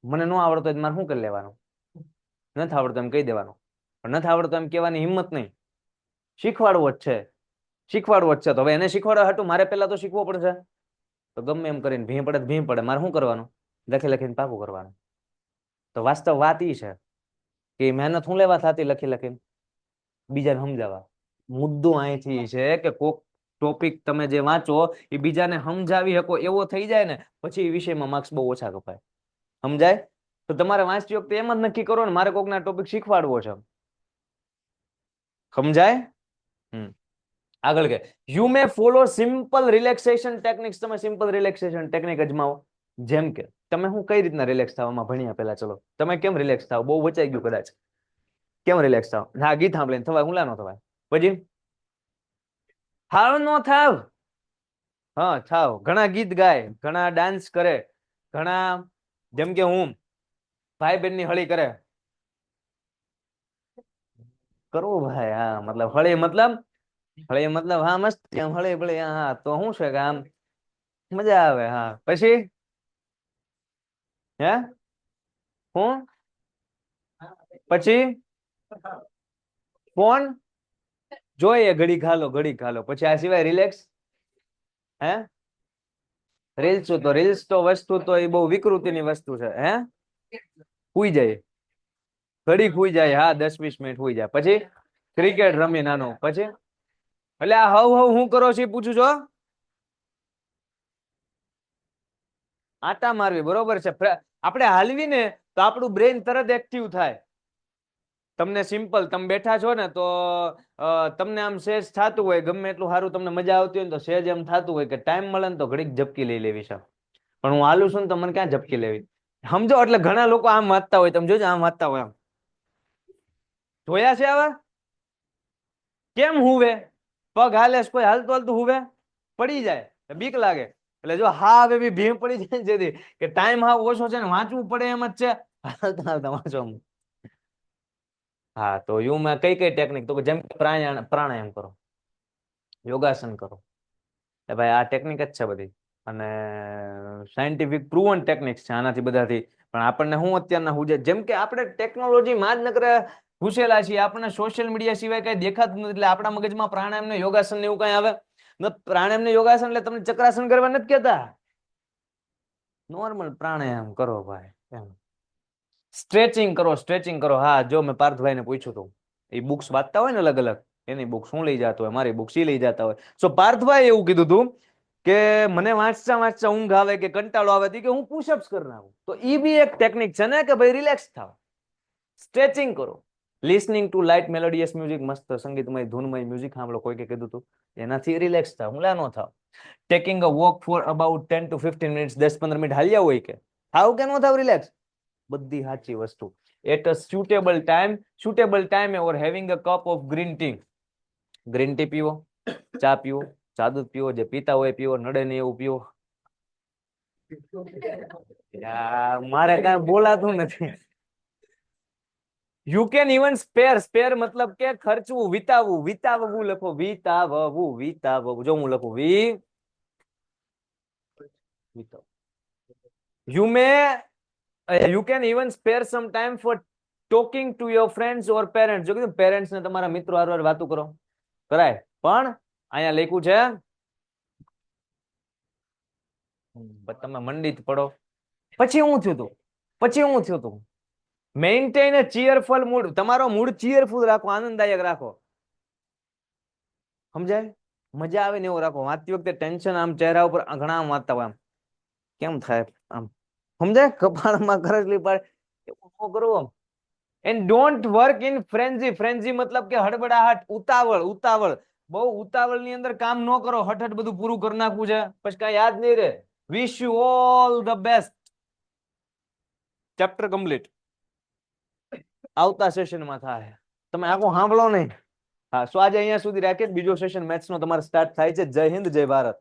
મને ન આવડતો હોય તો મારે શું કરી લેવાનું? નથી આવડતું એમ કહી દેવાનું. પણ નથી આવડતું એમ કહેવાની હિંમત નહીં. શીખવાડવો જ છે, શીખવાડવો જ છે. તો હવે એને શીખવાડવા હાટું મારે પહેલા તો શીખવો પડશે. તો ગમે એમ કરીને ભીં પડે તો ભીં પડે, મારે શું કરવાનું? લખી લખીને પાકું કરવાનું. તો વાસ્તવ વાત ઈ છે કે મહેનત હું લેવા થતી લખી લખીને બીજાને સમજાવવા. મુદ્દો અહીંથી છે કે કોક ટોપિક તમે જે વાંચો એ બીજાને સમજાવી શકો એવો થઈ જાય ને પછી એ વિષયમાં માર્ક્સ બહુ ઓછા કપાય. સમજાય? તો તમારે વાંચતી વખતે એમ જ નક્કી કરો ને મારે કોકના ટોપિક શીખવાડવો છે. સમજાય? આગળ કે you may follow simple relaxation techniques. તમે સિમ્પલ રિલેક્સેશન ટેકનિક અજમાવો. જેમ કે તમે હું કઈ રીતના રિલેક્સ થવામાં ભણ્યા પેલા? ચલો તમે કેમ રિલેક્સ થાવ? બહુ વચાઈ ગયું કદાચ. કેમ રિલેક્સ થાવ? હા, ગીત સાંભળીને થવાય, હુંલા નો થવાય. પછી હાવ નો થાવ. હા થાવ. ઘણા ગીત ગાય, ઘણા ડાન્સ કરે, ઘણા જેમ કે હું ભાઈ બહેન ની હળી કરે. કરવું ભાઈ, હા મતલબ હળી મતલબ હળી મતલબ હા મસ્ત એમ હળી ભળી હા તો શું છે કે આમ મજા આવે. હા પછી હે હું પછી ફોન જોઈએ ઘડી ખાલો ઘડી ખાલો પછી આ સિવાય રિલેક્સ હે રીલ્સ તો રીલ્સ તો વસ્તુ તો એ બહુ વિકૃતિની વસ્તુ છે. હે હુઈ જાય ઘડી હુઈ જાય. હા 10-20 મિનિટ હુઈ જાય. પછી ક્રિકેટ રમી નાનું. પછી એટલે આ હવ હવ હું કરો છો પૂછું છો? આટા મારવી બરોબર છે. આપણે હાલવી ને તો આપણું બ્રેન તરત એક્ટિવ થાય. તમને સિમ્પલ તમે બેઠા છો ને તો તમને આમ સેજ થતું હોય ગમે એટલું સારું તમને મજા આવતી હોય ને તો સેજ એમ થતું હોય કે ટાઈમ મળે ને તો ઘડીક ઝપકી લઈ લેવી છે. પણ હું હાલું છું ને તો મને ક્યાં ઝપકી લેવી? સમજો? એટલે ઘણા લોકો આમ વાંચતા હોય, તમે જોજો આમ વાંચતા હોય. આમ જોયા છે આવા? કેમ હુવે? પગ હાલે કોઈ હાલતું હાલતું હુવે? પડી જાય, બીક લાગે. એટલે જો હા હવે ભીમ પડી જાય ને જેથી કે ટાઈમ હા ઓછો છે ને વાંચવું પડે એમ જ છે. હાલતા હાલતા વાંચો. હા તો યુ માં કઈ કઈ ટેકનિક? તો જેમ પ્રાણાયામ કરો, યોગાસન કરો. એ ભાઈ આ ટેકનિક જ છે બધી. અને સાયન્ટિફિક પ્રુવન ટેકનિક્સ છે આનાથી બધાથી. પણ આપણને હું અત્યારના હું જેમ કે આપણે ટેકનોલોજી માં જ નકરે ઘુસેલા છીએ. આપણને સોશિયલ મીડિયા સિવાય કઈ દેખાતું નથી. એટલે આપણા મગજમાં પ્રાણાયામ ને યોગાસન ને એવું કઈ આવે? પ્રાણાયામ ને યોગાસન એટલે તમને ચક્રાસન કરવા નથી કેતા. નોર્મલ પ્રાણાયામ કરો ભાઈ. સ્ટ્રેચિંગ કરો, સ્ટ્રેચિંગ કરો. હા જો મેં પાર્થભાઈ ને પૂછ્યું હતું, એ બુક્સ વાંચતા હોય ને અલગ અલગ, એની બુક્સ હું લઈ જતો હોય, મારી બુક્સ એ લઈ જતા હોય. સો પાર્થભાઈ એવું કીધું હતું કે મને વાંચતા વાંચતા ઊંઘ આવે કે કંટાળો આવે કે હું પુશઅપ્સ કરી નાખું. તો એ બી એક ટેકનિક છે ને કે ભાઈ રિલેક્સ થાવ. સ્ટ્રેચિંગ કરો, લિસનિંગ ટુ લાઇટ મેલોડિયસ મ્યુઝિક, મસ્ત સંગીતમય ધૂનમય મ્યુઝિક સાંભળો. કોઈ કીધું હતું એનાથી રિલેક્સ થાવ, હુંલા નો થાવ. Taking a walk for about 10 to 15 minutes, 10-15 minute હાલ્યા હોય કે થાવ કે નો થાવ રિલેક્સ? બધી સાચી વસ્તુ. At a suitable time or having a cup of green tea. Green tea પીવો, ચા પીવો, ચા દૂધ પીવો, જે પીતા હોય પીવો, નડે નહીં એવું પીવો. મારે કઈ બોલાતું નથી. You can even spare. Spare મતલબ કે ખર્ચવું, વિતાવવું. વિતાવવું લખો, વિતાવવું, વિતાવવું. જો હું લખું you can even spare some time for talking to your friends or parents. જો કીધું પેરેન્ટ્સ ને તમારા મિત્રો હારે વાતો કરો, કરાય. પણ અહીંયા લખ્યું છે તમે મંડિત પડો. પછી હું થયું તું? પછી હું થયું તું? મેન્ટેન અ ચીયરફુલ મૂડ. તમારો મૂડ ચીયરફુલ રાખો, આનંદદાયક રાખો. સમજાય? મજા આવે ને એવું રાખો. વાંચતી વખતે ટેન્શન આમ ચહેરા ઉપર ઘણા આમ વાંચતા હોય આમ કેમ થાય આમ, સમજાય? કપાળમાં કરજલી પડે એવું ન કરવું. And don't work in ફ્રેન્ઝી. ફ્રેન્ઝી મતલબ કે હડબડાહટ, ઉતાવળ. ઉતાવળ, બહુ ઉતાવળ ની અંદર કામ ન કરો. હઠ બધું પૂરું કરી નાખવું છે પછી કઈ યાદ નહીં રહે. Wish you all the best. Chapter complete આવતા સેશનમાં થાય. તમે આખું સાંભળો નહીં. હા સો આજે અહીંયા સુધી રાખીએ. બીજો સેશન મેથ્સ નો તમારે સ્ટાર્ટ થાય છે. જય હિન્દ, જય ભારત.